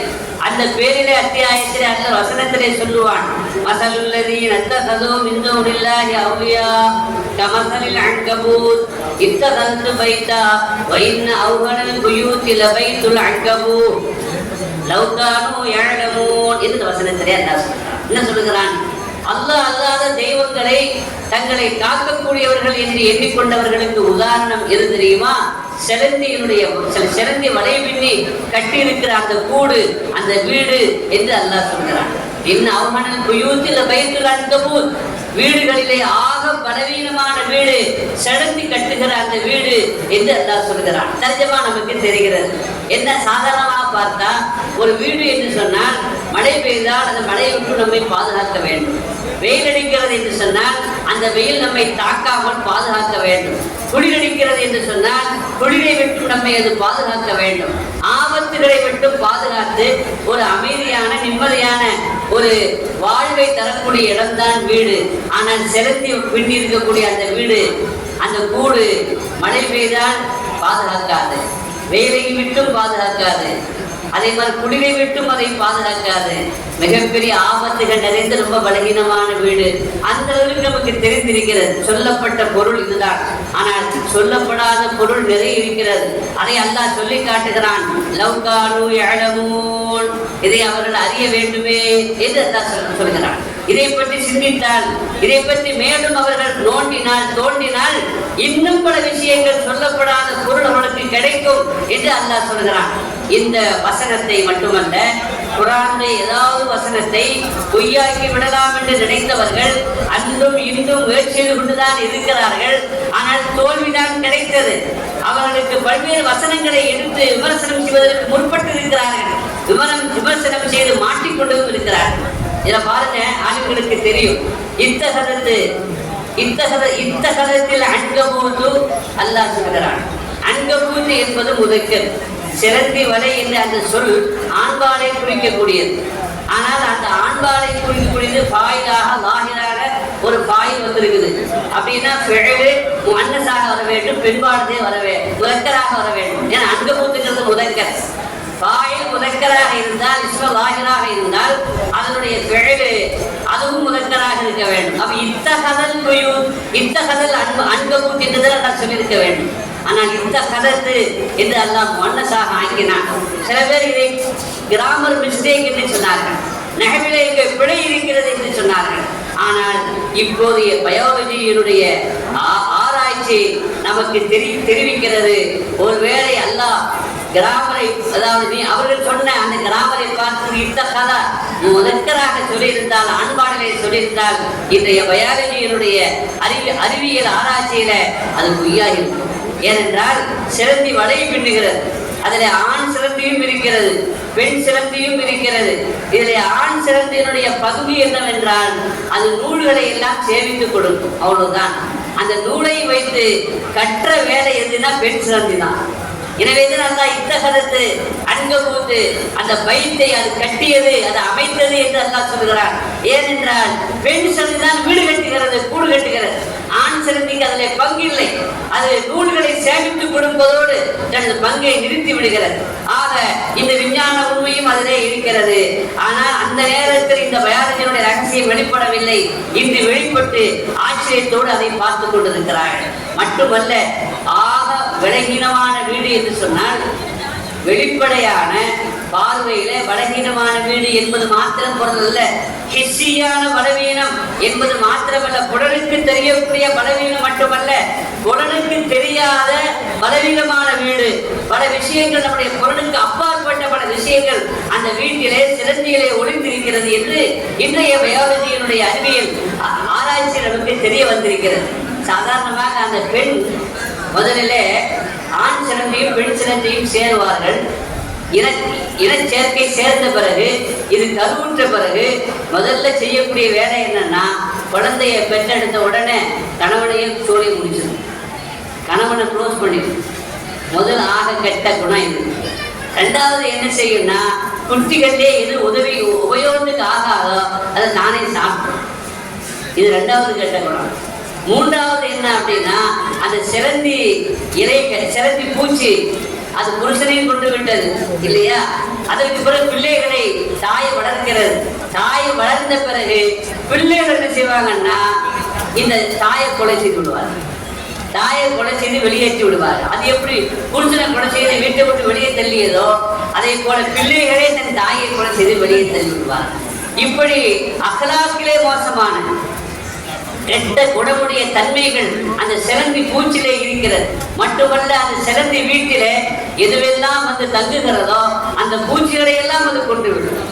அந்த பேரிலே அத்தியாயத்திலே அந்த வசனத்திலே சொல்லுவான், மஸலுல்லதீன தத்தஹது மின் தூனில்லாஹி அவ்லியா கமஸலில் அன்கபூத் இத்தகது பைத்தா வ இன்ன அவ்ஹனல் புயூத்தி லபைத்துல் அன்கபூத் லவ் கானூ யஅலமூன். இந்த வசனத்திலே அல்லாஹ் என்ன சொல்கிறான்? அல்லாஹ் அல்லாத தெய்வங்களை தங்களை காக்கக்கூடியவர்கள் என்று எண்ணிக்கொண்டவர்களுக்கு உதாரணம் எது தெரியுமா? சிலந்தி வலை பின்னி கட்டி இருக்கிற அந்த கூடு, அந்த வீடு என்று அல்லாஹ் சொல்கிறான். இன்னும் அவமனல் புயூத்தில் பைத்துல் அன்கபூத், வீடுகளிலே ஆக பலவீனமான வீடு, சிலந்தி கட்டுகிற அந்த வீடு என்று அல்லாஹ் சொல்கிறான். தர்ஜமா நமக்கு தெரிகிறது. என்ன சாதாரணமாக பார்த்தா ஒரு வீடு என்று சொன்னால், மழை பெய்தால் அந்த மழையை விட்டு நம்மை பாதுகாக்க வேண்டும். வெயில் அடிக்கிறது என்று சொன்னால் அந்த வெயில் நம்மை தாக்காமல் பாதுகாக்க வேண்டும். குளிர் அடிக்கிறது என்று சொன்னால் குளிரை விட்டு நம்மை அது பாதுகாக்க வேண்டும். ஆபத்துகளை விட்டு பாதுகாத்து ஒரு அமைதியான நிம்மதியான ஒரு வாழ்வை தரக்கூடிய இடம்தான் வீடு. ஆனால் செலுத்தி பின்னி இருக்கக்கூடிய அந்த வீடு, அந்த கூடு மழை பெய்தால் பாதுகாக்காது, வெயிலை விட்டும் பாதுகாக்காது, அதே மாதிரி குளிரை விட்டும் அதை பாதுகாக்காது. மிகப்பெரிய ஆபத்துகள் நிறைந்த ரொம்ப பலகீனமான வீடு. அந்த அளவுக்கு நமக்கு தெரிந்திருக்கிறது. சொல்லப்பட்ட பொருள் இதுதான், ஆனால் சொல்லப்படாத பொருள் நிறைய இருக்கிறது. அதை அல்லாஹ் சொல்லி காட்டுகிறான். லவ் கானூ யஅலமூன், இதை அவர்கள் அறிய வேண்டுமே என்று அல்லாஹ் சொல்கிறான். இதை பற்றி சிந்தித்தால், இதை பற்றி மேலும் அவர்கள் தோண்டினால் இன்னும் பல விஷயங்கள், சொல்லப்படாத பொருள் அவர்களுக்கு கிடைக்கும் என்று அல்லாஹ் சொல்கிறான். இந்த வசனத்தை மட்டுமல்ல, குர்ஆனிலே ஏதாவது வசனத்தை பொய்யாக்கி விடலாம் என்று நினைத்தவர்கள் அன்றும் இன்றும் முயற்சி செய்து கொண்டுதான் இருக்கிறார்கள். ஆனால் தோல்விதான் கிடைத்தது. அவர்களுக்கு பல்வேறு வசனங்களை எடுத்து விமர்சனம் செய்வதற்கு முற்பட்டு இருக்கிறார்கள். விமர்சனம் செய்து மாட்டிக்கொண்டும் இருக்கிறார்கள். இதை பாருங்க, ஆளுங்களுக்கு தெரியும். இத்தகதத்தில் அன்கபூத்து அல்லாஹ் சொல்கிறான். அன்கபூத்து என்பது முதக்கர். சிலந்தி வலை என்ற அந்த சொல் ஆண்பாலை குறிக்கக்கூடியது. ஆனால் அந்த ஆண்பாலை குறிக்கக்கூடியது பாயிலாக லாஹிராக ஒரு பாயில் வந்திருக்குது. அப்படின்னா பிழகு அன்னசாக வர வேண்டும், பெண்பாளதே வர வேண்டும், முதக்கராக வர வேண்டும். ஏன்னா அன்கபூத்துங்கிறது முதக்கர். பாயில் முதக்கராக இருந்தால், இஸ்ம லாஹிராக இருந்தால் அதனுடைய பிழகு அதுவும் முதக்கராக இருக்க வேண்டும். அப்ப இத்தகதல் அன்கபூத் என்றதில் நான் சொல்லியிருக்க வேண்டும். ஆனால் இந்த கதத்து என்று அல்லாஹ் மன்னசாக ஆக்கினான். சில பேர் இதை கிராமர் மிஸ்டேக் என்று சொன்னார்கள், நகவிலே பிழை இருக்கிறது என்று சொன்னார்கள். ஆனால் இப்போதைய பயாலஜியினுடைய ஆராய்ச்சி நமக்கு தெரிவிக்கிறது, ஒருவேளை அல்லாஹ் கிராமரை, அதாவது அவர்கள் சொன்ன அந்த கிராமரை பார்த்து இந்த கதா முதற்கராக சொல்லியிருந்தால், ஆண்பாடலை சொல்லியிருந்தால், இன்றைய பயாலஜியினுடைய அறிவியல் ஆராய்ச்சியில அது பொய்யாயிருக்கும். ஏனென்றால் சிலந்தி வலை பின்னுகிறது, அதில் ஆண் சிலந்தியும் இருக்கிறது, பெண் சிலந்தியும் இருக்கிறது. இதில் ஆண் சிலந்தியினுடைய பகுதி என்னவென்றால் அது நூல்களை எல்லாம் சேமித்து கொடுக்கும், அவ்வளவுதான். அந்த நூலை வைத்து கற்ற வேலை எதுனா பெண் சிலந்தி தான். எனவே அல்லாஹ் இத்தகதத்து அன்கபூத்து அந்த பைத்தை அது கட்டியது, அது அமைத்தது என்று அல்லாஹ் சொல்கிறார். ஏனென்றால் பெண் சிலந்தி தான் வீடு கட்டுகிறது, கூடு கட்டுகிறது. ஆண் சிலந்திக்கு அதில் பங்கு இல்லை. அது நூல்களை சேமித்து கொடுப்பதோடு தனது பங்கை நிறுத்தி விடுகிறது. ஆக இந்த விஞ்ஞான உண்மையும் அதிலே இருக்கிறது. ஆனால் அந்த நேரத்தில் இந்த பயாலஜியுடைய ரகசியம் வெளிப்படவில்லை. இன்று வெளிப்பட்டு ஆச்சரியத்தோடு அதை பார்த்து கொண்டிருக்கிறார்கள். மட்டுமல்ல, ஆக விலகீனமான வீடு என்று சொன்னால் வெளிப்படையான பார்வையில பலகீனமான வீடு என்பது மாத்திரம் பொருளல்ல, ஹிஸ்ஸியான பலவீனம் என்பது மாத்திரமல்ல, குடலுக்கு தெரியக்கூடிய பலவீனம் மட்டுமல்ல, குடலுக்கு தெரியாத பலவீனமான வீடு. பல விஷயங்கள், நம்முடைய குடலுக்கு அப்பாற்பட்ட பல விஷயங்கள் அந்த வீட்டிலே சிலந்தியிலே ஒளிந்திருக்கிறது என்று இன்றைய பயாலஜியினுடைய அறிவியல் ஆராய்ச்சி நமக்கு தெரிய வந்திருக்கிறது. சாதாரணமாக அந்த பெண் முதலிலே ஆண் சிலந்தியும் பெண் சிலந்தியும் சேருவார்கள். இனச்சேர்க்கை சேர்ந்த பிறகு, இது கருவுற்ற பிறகு முதல்ல செய்யக்கூடிய வேலை என்னன்னா, குழந்தைய பெற்றெடுத்த உடனே கணவனையும் சோழி முடிச்சிடும், கணவனை க்ளோஸ் பண்ணிடும். முதல் ஆக கெட்ட குணம் இது. ரெண்டாவது என்ன செய்யும்னா, குட்டிகளே எது உபயோகத்துக்கு ஆகாதோ அதை நானே சாப்பிடும். இது ரெண்டாவது கெட்ட குணம். மூன்றாவது என்ன அப்படின்னா, அந்த சிலந்தி சிலந்தி பூச்சி அது புருஷனையும் கொண்டு விட்டது இல்லையா. அதற்கு பிறகு பிள்ளைகளை தாயை வளர்க்கிறது. தாயை வளர்ந்த பிறகு பிள்ளைகள் என்ன செய்வாங்கன்னா, இந்த தாயை கொலை செய்து விடுவார், தாயை கொலை செய்து வெளியேற்றி விடுவார். அது எப்படி புருஷனை கொலை செய்து வீட்டை விட்டு வெளியே தள்ளியதோ, அதே போல பிள்ளைகளே தன் தாயை கொலை செய்து வெளியே தள்ளி விடுவார். இப்படி அகலாக்கிலே மோசமான கெட்ட குணமுடைய தன்மைகள் அந்த சிலந்தி பூச்சிலே இருக்கிறது. மட்டுமல்ல, அந்த சிலந்தி வீட்டிலே எதுவெல்லாம் வந்து தங்குகிறதோ அந்த பூச்சிகளை எல்லாம் அது கொண்டு விடும்.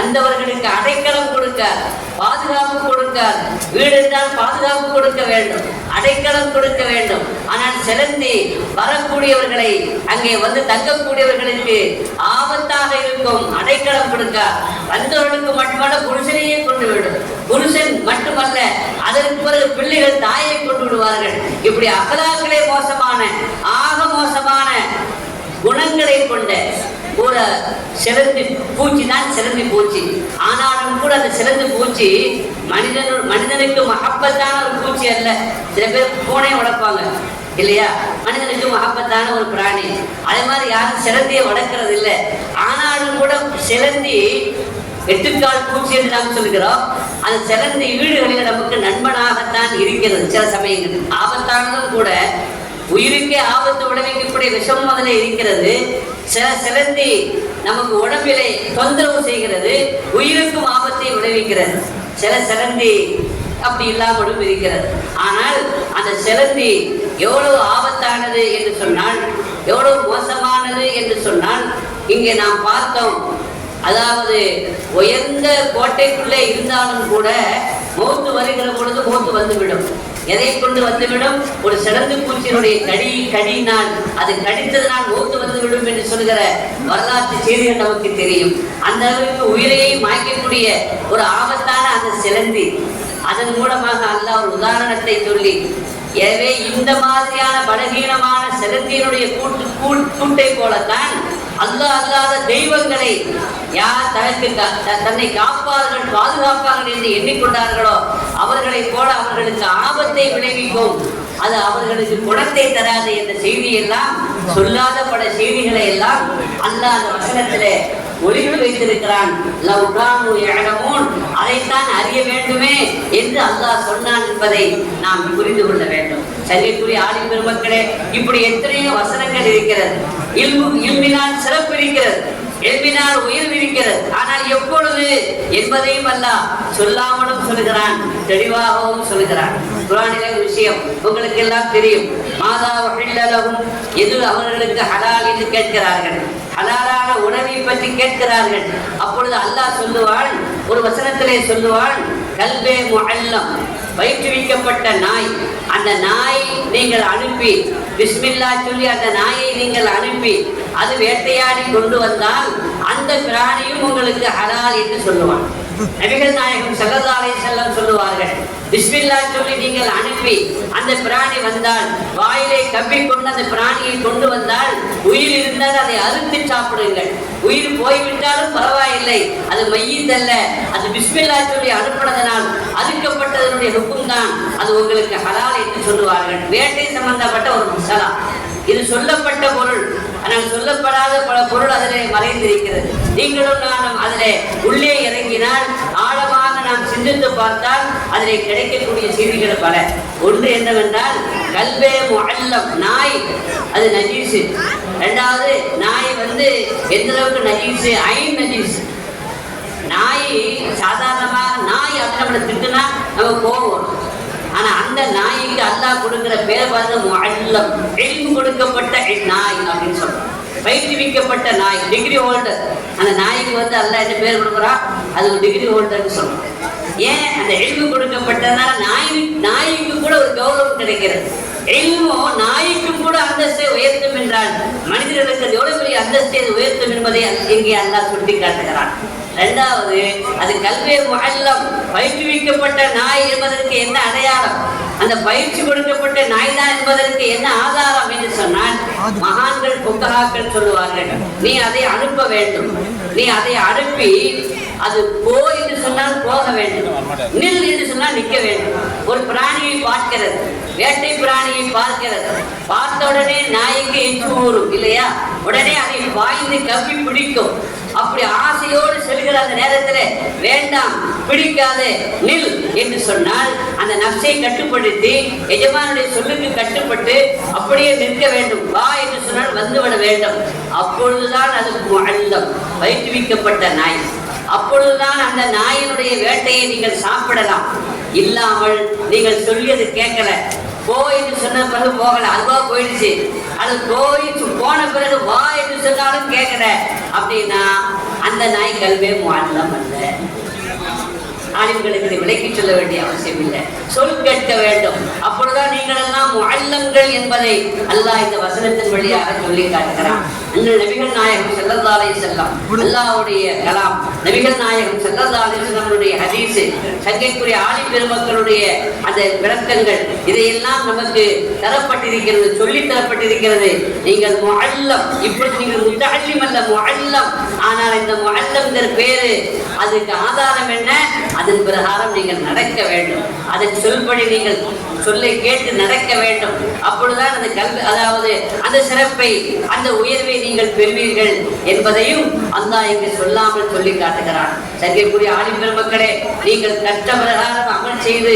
அந்தவர்களுக்கு அடைக்கலம் கொடுக்கார், பாதுகாப்பு கொடுக்கார். வீடு என்றால் பாதுகாப்பு கொடுக்க வேண்டும், அடைக்கலம் கொடுக்க வேண்டும். ஆனால் சிலந்தி வரக்கூடியவர்களை, அங்கே வந்து தங்கக்கூடியவர்களுக்கு ஆபத்தாக இருக்கும், அடைக்கலம் கொடுக்கார். வந்தவர்களுக்கு மட்டுமல்ல, புருஷனையே கொண்டு விடும். புருஷன் மட்டுமல்ல, அதற்கு பிறகு பிள்ளைகள் தாயை கொண்டு விடுவார்கள். இப்படி அகலாக்களே மோசமான, ஆக மோசமான குணங்களை கொண்ட ஒரு சிலந்தி பூச்சி தான் சிலந்தி பூச்சி. ஆனாலும் கூட அந்த சிலந்தி பூச்சி மனிதனுக்கு மகப்பத்தான ஒரு பூச்சி அல்ல. சில பேர் பூனை வளர்ப்பாங்க இல்லையா, மனிதனுக்கு மகப்பத்தான ஒரு பிராணி. அதே மாதிரி யாரும் சிலந்தியை வளர்க்கறது இல்லை. ஆனாலும் கூட சிலந்தி எட்டுக்கால் பூச்சி என்று நாம் சொல்கிறோம். அந்த சிலந்தி வீடுகளில் நமக்கு நண்பனாகத்தான் இருக்கிறது. சில சமயங்கள் ஆபத்தானதும் கூட, உயிருக்கே ஆபத்து விளைவிக்கக்கூடிய விஷம் முதல்ல இருக்கிறது. சில சிலந்தி நமக்கு உடம்பிலே தொந்தரவு செய்கிறது, உயிருக்கும் ஆபத்தை விளைவிக்கிறது. சில சிலந்தி அப்படி இல்லாமலும் இருக்கிறது. ஆனால் அந்த சிலந்தி எவ்வளவு ஆபத்தானது என்று சொன்னால், எவ்வளவு மோசமானது என்று சொன்னால், இங்கே நாம் பார்த்தோம், அதாவது உயர்ந்த கோட்டைக்குள்ளே இருந்தாலும் கூட மௌத்து வருகிற பொழுது மௌத்து வந்துவிடும். எதை கொண்டு வந்துவிடும்? ஒரு சிலந்தி பூச்சியினுடைய கடியினால், அது கடித்ததனால் மௌத்து வந்துவிடும் என்று சொல்கிற வரலாற்று செய்திகள் நமக்கு தெரியும். அந்த அளவுக்கு உயிரையை மாய்க்கக்கூடிய ஒரு ஆபத்தான அந்த சிலந்தி. அதன் மூலமாக அல்லாஹ் ஒரு உதாரணத்தை சொல்லி, எனவே இந்த மாதிரியான பலகீனமான சிலந்தியினுடைய கூட்டை போலத்தான் அல்லாஹ் அல்லாத தெய்வங்களை யார் தன்னை காப்பார்கள், பாதுகாப்பார்கள் என்று எண்ணிக்கொண்டார்களோ அவர்களை போல அவர்களுக்கு ஆபத்தை விளைவிக்கும், அது அவர்களுக்கு குணத்தை தராது என்ற செய்தியெல்லாம், சொல்லாத பல செய்திகளை எல்லாம் அல்லாஹ் அந்த வசனத்திலே ஒளிந்து வைத்திருக்கிறான். அதைத்தான் அறிய வேண்டுமே என்று அல்லாஹ் சொன்னான் என்பதை நாம் புரிந்து கொள்ள வேண்டும். சங்கைக்குரிய ஆடி பெருமக்களே, இப்படி எத்தனையோ வசனங்கள் இருக்கிறது. இல்மினால் சிறப்பு இருக்கிறது, எல்மினால் உயர்வு இருக்கிறது. ஆனால் எப்பொழுது என்பதையும் அல்லாஹ் சொல்லாமலும் சொல்லுகிறான், தெளிவாகவும் சொல்லுகிறான். குர்ஆனிலே ஒரு விஷயம் உங்களுக்கு எல்லாம் தெரியும். மாதா வஹில்லலஹும், எது அவர்களுக்கு ஹலால் என்று கேட்கிறார்கள், ஹலாலான உணவை பற்றி கேட்கிறார்கள். அப்பொழுது அல்லாஹ் சொல்லுவான், ஒரு வசனத்திலே சொல்லுவான், கல்பே முஅல்லம், பயிற்றுவிக்கப்பட்ட நாய். அந்த நாய் நீங்கள் அனுப்பி பிஸ்மில்லா சொல்லி அந்த நாயை நீங்கள் அனுப்பி அது வேட்டையாடி கொண்டு வந்தால் அந்த பிராணியும் உங்களுக்கு ஹலால் என்று சொல்லுவான். நபிகள் நாயகம் ஸல்லல்லாஹு அலைஹி வஸல்லம் சொல்லுவார்கள், பிஸ்மில்லா சொல்லி நீங்கள் அனுப்பி அந்த பிராணி வந்தால் வாயிலே கவ்விக்கொண்டு அந்த பிராணியை கொண்டு வந்தால் உயிர் இருந்தால் அதை அறுத்து சாப்பிடுங்கள். உயிர் போய்விட்டாலும் பரவாயில்லை, அது மையீதல்ல, அது பிஸ்மில்லா சொல்லி அனுப்பினதனால் அறுக்கப்பட்டதனுடைய ஹுக்கும் தான், அது உங்களுக்கு ஹலால் என்று சொல்லுவார்கள். வேட்டை சம்பந்தப்பட்ட ஒரு மசாலா இது சொல்லப்பட்ட பொருள். ஆனால் சொல்லப்படாத பல பொருள் அதிலே மறைந்திருக்கிறது. நீங்களும் நானும் அதிலே உள்ளே இறங்கினால் ஆழமாக நாம் சிந்தித்து பார்த்தால் அதிலே கிடைக்கக்கூடிய செய்திகள் பல. ஒன்று என்னவென்றால், கல்பே முஅல்லம், நாய் அது நஜீஸு. இரண்டாவது, நாய் எந்த அளவுக்கு நஜீஸு, ஐன் நஜீஸ். நாய் சாதாரணமாக நாய் அப்படி நம்மளை திட்டுனா நமக்கு கோபம் வரும். ஆனா அந்த நாய்க்கு அல்லாஹ் கொடுக்கிற பேர் வந்து முஅல்லம், இல்மு கொடுக்கப்பட்ட நாய் அப்படின்னு சொல்றோம். பயிற்றுவிக்கப்பட்ட நாய், டிகிரி ஹோல்டர். அந்த நாய்க்கு அல்லாஹ் என்ன பேர் கொடுக்குறான், அது ஒரு டிகிரி ஹோல்டர்னு சொல்றோம். ஏன்? அந்த இல்மு கொடுக்கப்பட்டதுனால நாய்க்கு கூட ஒரு கௌரவம் கிடைக்கிறது. இல்மு நாய்க்கும் கூட அந்தஸ்தை உயர்த்தும் என்றால் மனிதர்களுக்கு எவ்வளவு பெரிய அந்தஸ்தை உயர்த்தும் என்பதை இங்கே அல்லாஹ் சுட்டி காட்டுகிறான். இரண்டாவது, அது கல்வே முஅல்லம், பயிற்றுவிக்கப்பட்ட நாய் என்பதற்கு என்ன அடையாளம், அந்த பயிற்சி கொடுக்கப்பட்ட நாய் தான் என்பதற்கு என்ன ஆதாரம் என்று சொன்னால், மகான்கள் புத்தகாக்கள் சொல்லுவார்கள், நீ அதை அனுப்ப வேண்டும், நீ அதை அனுப்பி அது போ என்று சொன்னால் போக வேண்டும், நில் என்று சொன்னால் நிற்க வேண்டும். ஒரு பிராணியை பார்க்கிறது, வேட்டை பிராணியை பார்க்கிறது, பார்த்த உடனே நாய்க்கு எச்சு ஊறும் இல்லையா, உடனே அதை வாய்ந்து கவ்வி பிடிக்கும். அப்படி ஆசையோடு செல்கிற அந்த நேரத்தில் வேண்டாம், பிடிக்காது, நில் என்று சொன்னால் அந்த நப்சை கட்டுப்படுத்தி எஜமானுடைய சொல்லுக்கு கட்டுப்பட்டு அப்படியே நிற்க வேண்டும். வா என்று சொன்னால் வந்துவிட வேண்டும். அப்பொழுதுதான் அது முஅல்லம், பயிற்றுவிக்கப்பட்ட நாய். அப்பொழுதுதான் அந்த நாயினுடைய வேட்டையை நீங்கள் சாப்பிடலாம். இல்லாமல் நீங்கள் சொல்லியது கேட்கல, போ என்று சொன்ன பிறகு போகல, அதுவா போயிடுச்சு, அது போன பிறகு வா என்று சொன்னாலும் கேட்கல அப்படின்னா அந்த நாய் கல்வே முஅல்லம் அல்ல. ஆலிம்களுக்கு விலைக்கு சொல்ல வேண்டிய அவசியம் இல்லை, சொல் கேட்க வேண்டும். அப்பொழுதுதான் நீங்கள் எல்லாம் முஅல்லம்கள் என்பதை அல்லாஹ் இந்த வசனத்தின் வழியாக சொல்லி காட்டுகிறான். நபிகள் நாயகம் ஸல்லல்லாஹு அலைஹி வஸல்லம், அல்லாஹ்வுடைய கலாம், நபிகள் நாயகம் ஸல்லல்லாஹு அலைஹி வஸல்லமுடைய ஹதீஸ், சங்கைக்குரிய ஆலிம் பெருமக்களுடைய அந்த விளக்கங்கள், இதையெல்லாம் நமக்கு தரப்பட்டிருக்கிறது, சொல்லி தரப்பட்டிருக்கிறது. நீங்கள் முஅல்லம், இப்படி நீங்கள் முத்தஅல்லிம் அல்ல, முஅல்லம். ஆனால் இந்த முஅல்லம்ங்கிற பேரு, அதுக்கு ஆதாரம் என்ன, அதன் பிரகாரம் நீங்கள் நடக்க வேண்டும், அதன் சொல்படி நீங்கள் சொல்லை கேட்டு நடக்க வேண்டும். அப்பொழுதுதான் அந்த கல்வி, அதாவது அந்த சிறப்பை, அந்த உயர்வை நீங்கள் பெறுவீர்கள் என்பதையும் அல்லாஹ் இங்கு சொல்லாமல் சொல்லி காட்டுகிறான். சங்கைக்குரிய ஆலிம் பெருமக்களே, நீங்கள் கற்ற பிரகாரம் அமல் செய்து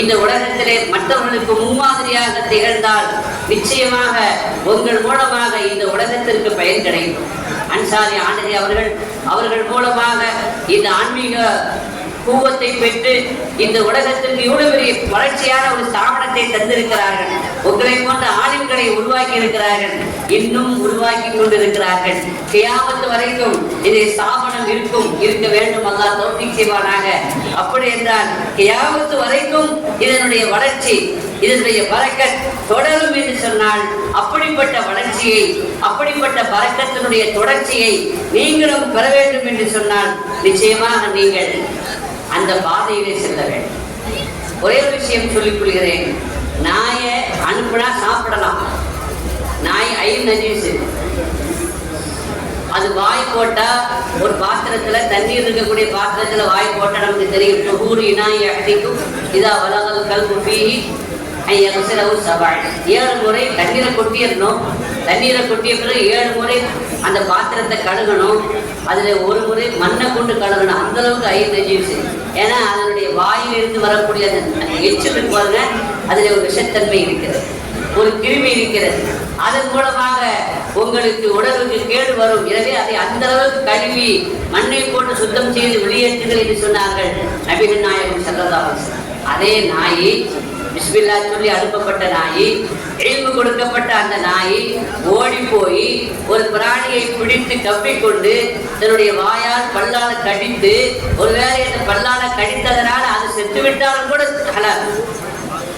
இந்த உலகத்திலே மற்றவர்களுக்கு முன்மாதிரியாக திகழ்ந்தால் நிச்சயமாக உங்கள் மூலமாக இந்த உலகத்திற்கு பயன் கிடைக்கும். அன்சாரி ஆண்டனி அவர்கள் மூலமாக இந்த ஆன்மீக கூவத்தை பெற்று இந்த உலகத்திற்கு இவ்வளவு பெரிய வளர்ச்சியான ஒரு ஸ்தாபனத்தை தந்திருக்கிறார்கள். உங்களை போன்ற ஆளுங்களை உருவாக்கி இருக்கிறார்கள், இன்னும் உருவாக்கி கொண்டிருக்கிறார்கள். கியாமத் வரைக்கும் இந்த ஸ்தாபனம் இருக்க வேண்டும், அல்லாஹ் தௌஃபீக் செய்வானாக. அப்படி என்றால் கியாமத் வரைக்கும் இதனுடைய வளர்ச்சி, இதனுடைய பரக்கத் தொடரும் என்று சொன்னால், அப்படிப்பட்ட வளர்ச்சியை, அப்படிப்பட்ட பரக்கத்தினுடைய தொடர்ச்சியை நீங்களும் பெற வேண்டும் என்று சொன்னால் நிச்சயமாக நீங்கள் அந்த பாதையிலே செல்ல வேண்டும். ஒரே ஒரு விஷயம் சொல்லிக் கொள்கிறேன், நாயை அனுப்புனா சாப்பிடலாம். நாய் ஐன் நஜீஸ், அது வாய் போட்டா ஒரு பாத்திரத்துல, தண்ணீர் இருக்கக்கூடிய பாத்திரத்துல வாய் போட்டா நமக்கு தெரியும். துஹூரி நாய் அடிக்கும் இதா வலகல் கல்பு ஃபீஹி ஐ யக்ஸலஹு சபஅ, 7 முறை தண்ணீரை கொட்டிடணும். தண்ணீரை கொட்டிய பிறகு 7 முறை அந்த பாத்திரத்தை கழுகணும். அதுல 1 முறை மண்ணை கொண்டு கழுகணும். அந்த அளவுக்கு ஐன் நஜீஸ். ஏன்னா அதனுடைய வாயிலிருந்து வரக்கூடிய அந்த எச்சில் பாருங்க, அதில் ஒரு விஷத்தன்மை இருக்கிறது, ஒரு கிருமி இருக்கிறது. அதன் மூலமாக உங்களுக்கு உடலுக்கு கேடு வரும். எனவே அதை அந்த அளவுக்கு கழுவி மண்ணை போட்டு சுத்தம் செய்து வெளியேற்றுங்கள் என்று சொன்னார்கள் நபிகள் நாயகம் ஸல்லல்லாஹு அலைஹி வஸல்லம். அதே நாய், பிஸ்மில்லா சொல்லி அனுப்பப்பட்ட நாய், இல்மு கொடுக்கப்பட்ட அந்த நாய் ஓடி போய் ஒரு பிராணியை பிடித்து கவ்விக்கொண்டு தன்னுடைய வாயால் பல்லால கடித்து, ஒருவேளை அந்த பல்லால கடித்ததனால் அது செத்துவிட்டாலும் கூட ஹலால்,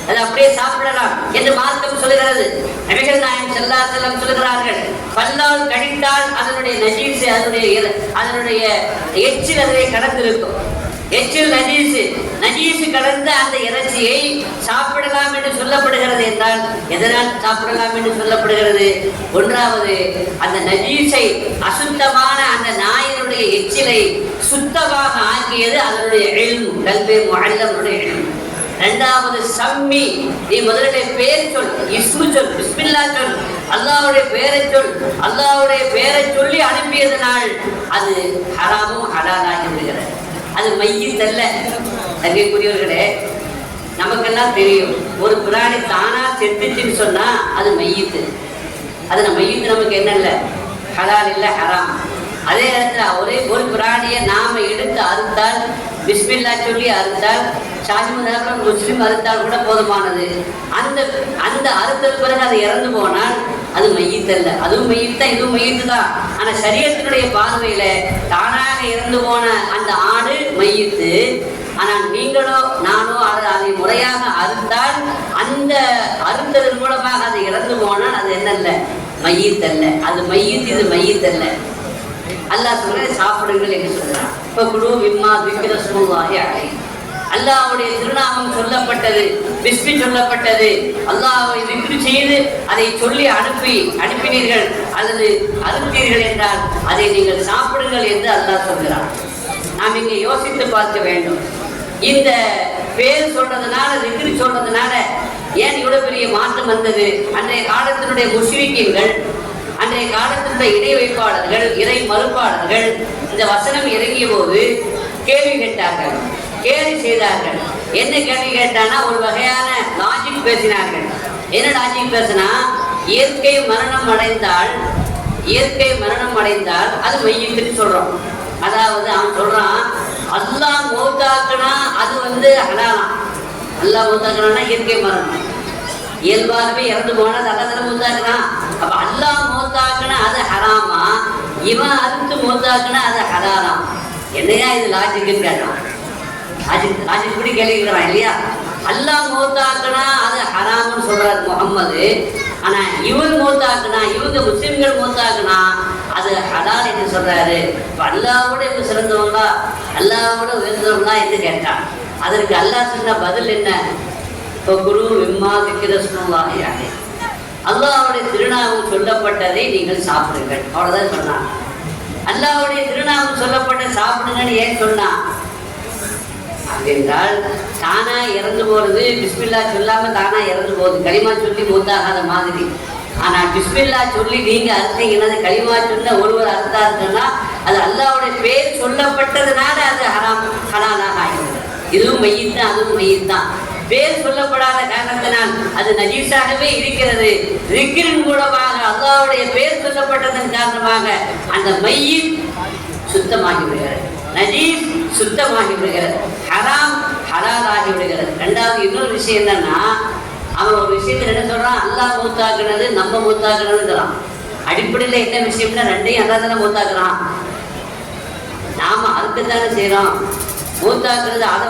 அது அப்படியே சாப்பிடலாம் என்று மார்க்கம் சொல்லுகிறது. நபிகள் நாயகம் ஸல்லல்லாஹு அலைஹி வஸல்லம் சொல்கிறார்கள், பல்லால் கடித்தால் அதனுடைய நஜீஸ், அதனுடைய எச்சில் அதிலே கடந்திருக்கும். எச்சில் நஜீஸ் கலந்த அந்த இறைச்சியை சாப்பிடலாம் என்று சொல்லப்படுகிறது. என்றால் எதனால் சாப்பிடலாம் என்று சொல்லப்படுகிறது? ஒன்றாவது, அந்த நஜீஸை, அசுத்தமான அந்த நாயினுடைய எச்சிலை சுத்தமாக ஆக்கியது அதனுடைய இல்மு, கல்வி முஅல்லமுடைய இல்மு. இரண்டாவது, சம்மி, நீ முதலிலே பேர் சொல், இஸ்மு சொல், பிஸ்மில்லா சொல், அல்லாஹ்வுடைய பேரை சொல். அல்லாஹ்வுடைய பேரை சொல்லி அனுப்பியதனால் அது ஹராமும் ஹலாலாகி விடுகிறது. அது மையத் அல்ல. தங்கைக்குரியவர்களே, நமக்கெல்லாம் தெரியும், ஒரு பிராணி தானா செத்துச்சுன்னு சொன்னா அது மையத்து. அது மையத்து நமக்கு என்ன இல்லை, ஹலால் இல்லை, ஹராம். அதே நேரத்தில் ஒரு பிராணியை நாம எடுத்து அறுத்தால், பிஸ்மில்லா சொல்லி அறுத்தால், ஷாஃபி முஸ்லிம் அறுத்தால் கூட போதுமானது. அந்த அறுத்தது பிறகு அது இறந்து போனால் அது மையத்தல்ல. அதுவும் மையத்தான், இதுவும் மையத்து தான். ஆனா ஷரியத்தினுடைய பார்வையில தானாக இறந்து போன அந்த ஆடு மையத்து. ஆனால் நீங்களோ நானோ அதை முறையாக அறுத்தால், அந்த அறுத்ததன் மூலமாக அது இறந்து போனால் அது என்னல்ல, மையத்தல்ல. அது மையத்து, இது மையத்தல்ல. அல்லாஹ் சொல்ற சாப்பிடுங்கள் என்று சொல்றான். இப்ப குழு விம்மா விக்கிர சுல்லாஹி அலைஹி, அல்லாஹ்வுடைய திருநாமம் சொல்லப்பட்டது, பிஸ்மி சொல்லப்பட்டது. அல்லாஹ்வை விக்ரு செய்து அதை சொல்லி அனுப்பினீர்கள் அல்லது அறுத்தீர்கள் என்றால் அதை நீங்கள் சாப்பிடுங்கள் என்று அல்லாஹ் சொல்கிறான். நாம் இங்கே யோசித்து பார்க்க வேண்டும். இந்த பேர் சொல்றதுனால, விக்ரு சொல்றதுனால ஏன் இவ்வளவு பெரிய மாற்றம் வந்தது? அன்றைய காலத்தினுடைய முஷ்ரிக்கீன்கள், அன்றைய காலத்தினுடைய இணை வைப்பாளர்கள், இறை மறுப்பாளர்கள் இந்த வசனம் இறங்கிய போது கேள்வி கேட்டார்கள், கேள்வி செய்தார்கள். என்ன கேள்வி கேட்டானா, ஒரு வகையான லாஜிக் பேசினார்கள். என்ன லாஜிக் பேசினா, இயற்கை மரணம் அடைந்தால் அது மையத்துன்னு சொல்றோம். அதாவது அவன் சொல்றான், அல்லாஹ் மௌத்தாக்குனா அது ஹலாலாம். அல்லாஹ் மௌத்தாக்குனா இயற்கை மரணம், இயல்பாகவே இறந்து போனா அல்லா மௌத்தாக்குனா. அப்ப அல்லாஹ் மௌத்தாக்குனா அது ஹராமா, இவன் அறுத்து மௌத்தாக்குனா அது ஹலாலாம். என்னையா இது லாஜிக்குன்னு கேட்டான். லாஜிக் படி கேள்விக்கிறான் இல்லையா? அல்லாஹ் மௌத்தாக்குனா அது ஹராம்னு சொல்றாரு முகம்மது. ஆனா இவன் மௌத்தாக்குனா, இவங்க முஸ்லிம்கள் மௌத்தாக்குனா அது ஹலால் என்று சொல்றாரு. இப்ப அல்லாஹ்வோட இவங்க சிறந்தவங்களா, அல்லாஹ்வோட உயர்ந்தவங்களா என்று கேட்டான். அதற்கு அல்லாஹ் சொன்ன பதில் என்ன? குரு விம்மா விக்கிர சுல்லாஹி அலைஹி, அல்லாஹ்வுடைய திருநாமம் சொல்லப்பட்டதை நீங்கள் சாப்பிடுங்கள், அவ்வளவுதான் சொன்னான். அல்லாஹ்வுடைய திருநாமம் சொல்லப்பட்ட சாப்பிடுங்கன்னு ஏன் சொன்னான் அப்படின்றால், தானா இறந்து போறது பிஸ்மில்லா சொல்லாம தானா இறந்து போகுது, களிமா சொல்லி மூத்தாகாத மாதிரி. ஆனா பிஸ்மில்லா சொல்லி நீங்க அறுத்தீங்கன்னா, களிமா சொன்ன ஒருவர் அறுத்தாருன்னா அது அல்லாஹ்வுடைய பேர் சொல்லப்பட்டதுனால அது ஹலாலாக ஆகிறது. இதுவும் மையத்தான், அதுவும் மையத்தான். பேர் சொல்லப்படாத காரணத்தினால் அது நஜீஸாகவே இருக்கிறது. ரிக்கிரின் மூலமாக அல்லாஹ்வுடைய பேர் சொல்லப்பட்டதன் காரணமாக அந்த மையத் சுத்தமாகி விடுகிறது, நஜீஸ் சுத்தமாகி விடுகிறது, ஹராம் ஹலாலாகி விடுகிறது. ரெண்டாவது இன்னொரு விஷயம் என்னன்னா, அவன் ஒரு விஷயத்துல என்ன சொல்றான், அல்லாஹ் மூத்தாக்குனது நம்ம மூத்தாக்குனதுங்கிறான். அடிப்படையில் என்ன விஷயம்னா, ரெண்டையும் அல்லா தானே மூத்தாக்குறான். நாம அறுக்கத்தானே செய்யறோம். மூத்தாக்குறது அதை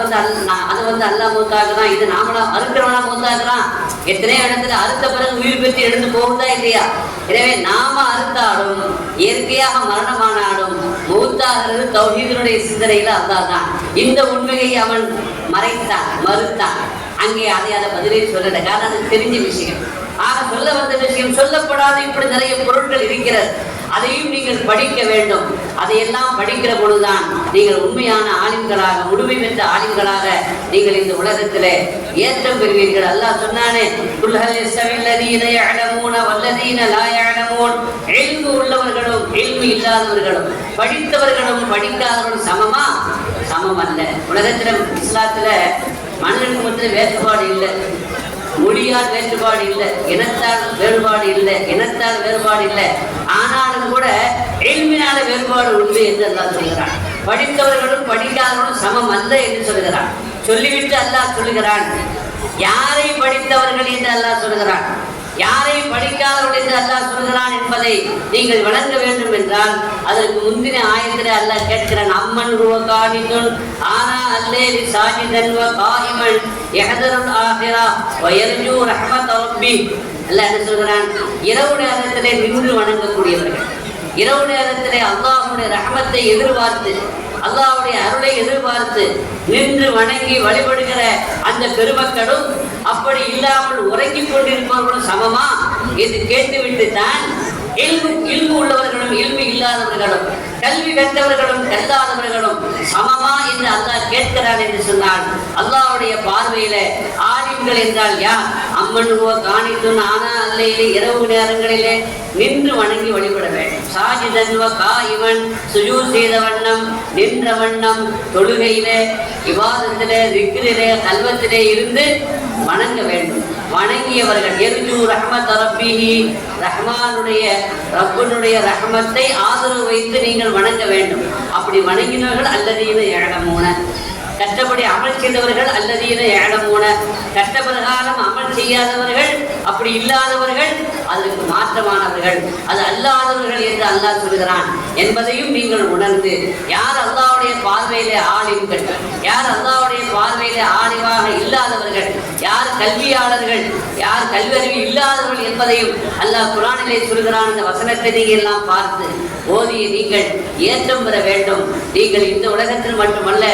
அல்லாஹ் மூத்தாக்குறான், இது நாமளா அறுக்கிறவனா மூத்தாக்குறான். எத்தனையோ இடத்துல அறுத்த பிறகு உயிர் பெற்று எடுத்து போகுதா இல்லையா? எனவே நாம அறுத்தாலும் இயற்கையாக மரணமானாலும் மூத்தாகிறது தௌஹீதுடைய சிந்தனையில அல்லாஹ் தான். இந்த உண்மையை அவன் மறுத்தான். அங்கே அதை பதிலே சொல்லல, காரணம் அது தெரிஞ்ச விஷயம். ஆக சொல்ல வந்த விஷயம் சொல்லப்படாத இப்படி நிறைய பொருட்கள் இருக்கிறது. அதையும் நீங்கள் படிக்க வேண்டும். அதையெல்லாம் படிக்கிற பொழுதுதான் நீங்கள் உண்மையான ஆலிம்களாக, முழுமை பெற்ற ஆலிம்களாக நீங்கள் இந்த உலகத்திலே ஏற்றம் பெறுவீர்கள். அல்லாஹ் சொன்னானே, குல்ஹல் யஸ்தவில்லதீன யஅலமூன வல்லதீன லா யஅலமூன், இல்மு உள்ளவர்களும் இல்மு இல்லாதவர்களும், படித்தவர்களும் படிக்காதவர்களும் சமம் அல்ல. உலகத்துல இஸ்லாத்துல மனிதனுக்கு மட்டும் வேறுபாடு இல்லை. மொழியால் வேறுபாடு இல்லை, இனத்தால் வேறுபாடு இல்லை, இனத்தால் வேறுபாடு இல்லை. ஆனாலும் கூட இல்மினால வேறுபாடு உண்டு என்று அல்லாஹ் சொல்கிறான். படித்தவர்களும் படிக்காதவர்களும் சமம் அல்ல என்று சொல்கிறான். சொல்லிவிட்டு அல்லாஹ் சொல்லுகிறான், யாரை படித்தவர்கள் என்று அல்லாஹ் சொல்கிறான், யாரை படிக்காதவர்கள் என்று அல்லாஹ் சொல்கிறான் என்பதை நீங்கள் வழங்க வேண்டும் என்றால் அதற்கு முந்தின ஆயத்திலே அல்லாஹ் கேட்கிறான், அம்மன் காணித்துன் ஆனா அல்லேலி சாஜிதன் வ காயிமன் யஹதருல் ஆகிரா வ யர்ஜூ ரஹ்மத் ரப்பி. அல்லாஹ் என்ன சொல்கிறான், இரவு நேரத்திலே நின்று வணங்கக்கூடியவர்கள், இரவு நேரத்திலே அல்லாஹ்வுடைய ரஹ்மத்தை எதிர்பார்த்து, அல்லாஹ்வுடைய அருளை எதிர்பார்த்து நின்று வணங்கி வழிபடுகிற அந்த பெருமக்களும் அப்படி இல்லாமல் உறங்கிக் கொண்டிருப்பவர்களும் சமமா என்று கேட்டுவிட்டு தான் இல்மு உள்ளவர்களும் இல்மு இல்லாதவர்களும் கல்வி கற்றவர்களும் கல்லாதவர்களும் சமமா என்று அல்லாஹ் கேட்கிறான் என்று சொன்னால் அல்லாஹ்வுடைய பார்வையில ஆலிம்கள் என்றால் யார்? அம்மனுவோ காணித்துன் ஆனா அல்லையிலே இரவு நேரங்களிலே நின்று வணங்கி வழிபட வேண்டும். சாஜிதன்வ காயிவன் சுஜூ செய்த வண்ணம், நின்ற வண்ணம், தொழுகையிலே, இபாதத்திலே, திக்ரிலே, கல்வத்திலே இருந்து வணங்க வேண்டும். வணங்கியவர்கள் எர்ஜூ ரஹ்மத் ரப்பிஹி, ரஹ்மானுடைய ரப்பனுடைய ரஹ்மத்தை ஆதரவு வைத்து நீங்கள் வணங்க வேண்டும். அப்படி வணங்கினவர்கள் அல்லதீன யஅலமூன, கற்றபடி அமல் செய்தவர்கள் அல்லதீன யஅலமூன, கற்ற பிரகாரம் அமல் செய்யாதவர்கள், அப்படி இல்லாதவர்கள், அதற்கு மாற்றமானவர்கள், அது அல்லாதவர்கள் என்று அல்லாஹ் சொல்கிறான் என்பதையும் நீங்கள் உணர்ந்து, யார் அல்லாஹ்வுடைய பார்வையிலே ஆலிம்கள், யார் அல்லாஹ்வுடைய பார்வையிலே ஆலிமாக இல்லாதவர்கள், யார் கல்வியாளர்கள், யார் கல்வியறிவு இல்லாதவர்கள் என்பதையும் அல்லாஹ் குர்ஆனிலே சொல்கிறான். இந்த வசனத்தை நீங்கள் எல்லாம் பார்த்து ஓதிய நீங்கள் ஏற்றம் பெற வேண்டும். நீங்கள் இந்த உலகத்தில் மட்டுமல்ல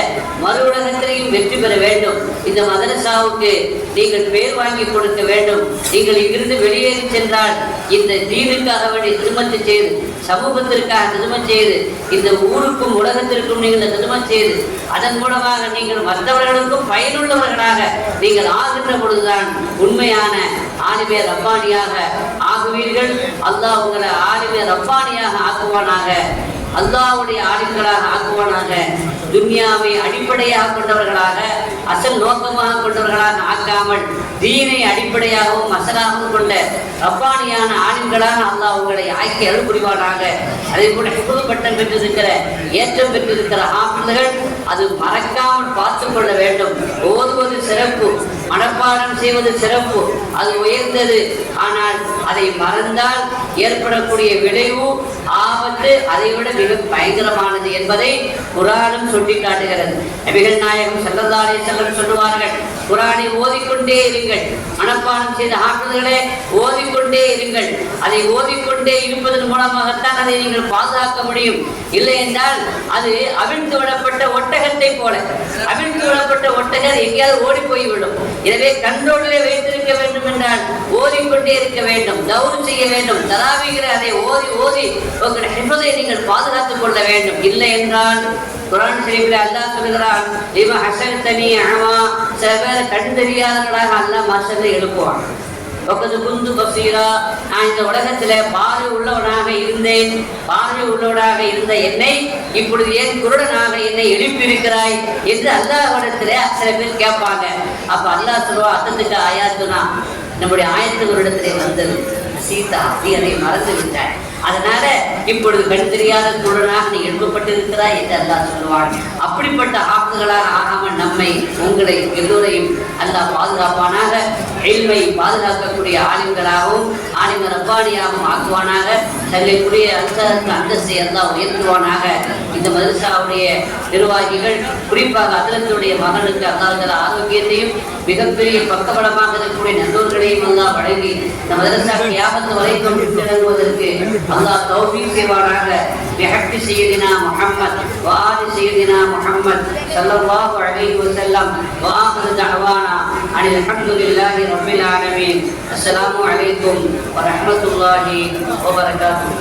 மறு உலகத்திலையும் வெற்றி பெற வேண்டும். இந்த மதரசாவுக்கு நீங்கள் பேர் வாங்கி கொடுக்க வேண்டும். நீங்கள் இங்கிருந்து வெளியேறி சென்றால் இந்த தீனுக்காக வேண்டிய திருமணத்தை செய்து, சமூகத்திற்காக திருமணம் செய்து, இந்த ஊருக்கும் உலகத்திற்கும் நீங்கள் திருமணம் செய்து, அதன் மூலமாக நீங்கள் மற்றவர்களுக்கும் பயனுள்ளவர்களாக நீங்கள் ஆகின்ற பொழுதுதான் உண்மையான ஆலிமே ரப்பானியாக ஆகுவீர்கள். அல்லாஹ் உங்களை ஆலிமே ரப்பானியாக ஆக்குவானாக, அல்லாஹ்வுடைய ஆலிம்களாக ஆக்குவானாக. துன்யாவை அடிப்படையாக கொண்டவர்களாக, அசல் நோக்கமாக கொண்டவர்களாக ஆக்காமல் தீனை அடிப்படையாகவும் அசலாகவும் கொண்ட ரப்பானியான ஆலிம்களாக அல்லாஹ் உங்களை ஆக்கி அருள் புரிவானாக. அதே போல ஹிஃபுல் பட்டம் பெற்றிருக்கிற, ஏற்றம் பெற்றிருக்கிற ஆசிரியர்கள் அது மறக்காமல் பார்த்து கொள்ள வேண்டும். ஓதுவது சிறப்பு, மனப்பாடம் செய்வது சிறப்பு, அது உயர்ந்தது. ஆனால் அதை மறந்தால் ஏற்படக்கூடிய விளைவு, ஆபத்து அதைவிட மிக பயங்கரமானது என்பதை குர்ஆனும் சுட்டி காட்டுகிறது. நபிகள் நாயகம் ஸல்லல்லாஹு அலைஹி வஸல்லம் சொல்லுவார்கள், குர்ஆனை ஓதிக்கொண்டே இருங்கள், மனப்பாடம் செய்த ஹாஃபிஸ்களே ஓதிக்கொண்டே இருங்கள். அதை ஓதிக்கொண்டே இருப்பதன் மூலமாகத்தான் அதை நீங்கள் பாதுகாக்க முடியும். இல்லை என்றால் அது அவிழ்த்து விடப்பட்ட ஒட்டகத்தை போல, அவிழ்த்து விடப்பட்ட ஒட்டகம் எங்கேயாவது ஓடி போய்விடும். எனவே கண்ட்ரோலிலே வைத்திருக்க வேண்டும் என்றால் ஓதிக்கொண்டே இருக்க வேண்டும், தௌர் செய்ய வேண்டும். தராவிகிற அதை ஓதி ஓதி உங்கள் ஹிஃபதை நீங்கள் பாதுகாத்துக் கொள்ள வேண்டும். இல்லை என்றால் குர்ஆன் ஷரீஃபில் அல்லாஹ் சொல்கிறான், லிமா ஹஸல்தனி அமா, சில பேர் கண் தெரியாதவர்களாக அல்லாஹ் மஹ்ஷரில் எழுப்புவான். ஒக்கது குந்து பசீரா, நான் இந்த உலகத்திலே பார்வை உள்ளவனாக இருந்தேன், பார்வை உள்ளவனாக இருந்த என்னை இப்பொழுது ஏன் குருடனாக என்னை எழுப்பியிருக்கிறாய் என்று அல்லாஹ்விடத்திலே சில பேர் கேட்பாங்க. அப்ப அல்லாஹ் சொல்லுவா, அத்தத்துக்கு ஆயாத்துனா நம்முடைய ஆயத்து ஒரு இடத்திலே வந்தது சீதா, நீ அதை மறந்து விட்டாய், அதனால இப்பொழுது கண் தெரியாத குருடனாக நீ எழுப்பப்பட்டிருக்கிறாய் என்று அல்லாஹ் சொல்லுவான். அப்படிப்பட்ட ஆக்குகளாக ஆகாமல் நம்மை உங்களை எல்லோரையும் அல்லாஹ் பாதுகாப்பானாக. இல்மை பாதுகாக்கக்கூடிய ஆலிம்களாகவும் ஆலிம ரப்பானியாகவும் ஆக்குவானாக. தங்களுடைய அந்தஸ்தை அல்லாஹ் உயர்த்துவானாக. இந்த மதரசாவுடைய நிர்வாகிகள், குறிப்பாக அதிரத்துடைய மகனுக்கு அல்லாஹ் ஆரோக்கியத்தையும் மிகப்பெரிய பக்கபலமாக இருக்கக்கூடிய நல்லோர்களையும் அல்லாஹ் வழங்கி இந்த மதரசா கியாமத் வரைக்கும் திறங்குவதற்கு அல்லாஹ் தௌஃபீக் செய்வானாக. பிஹக்கி சய்யிதினா முஹம்மத் வ ஆலி சய்யிதினா முஹம்மத் ஸல்லல்லாஹு அலைஹி வஸல்லம் வ ஆகிரு தஅவானா அனில் ஹம்துலில்லாஹி ரப்பில் ஆலமீன். அஸ்ஸலாமு அலைக்கும் வ ரஹ்மத்துல்லாஹி வ பரகாத்துஹு.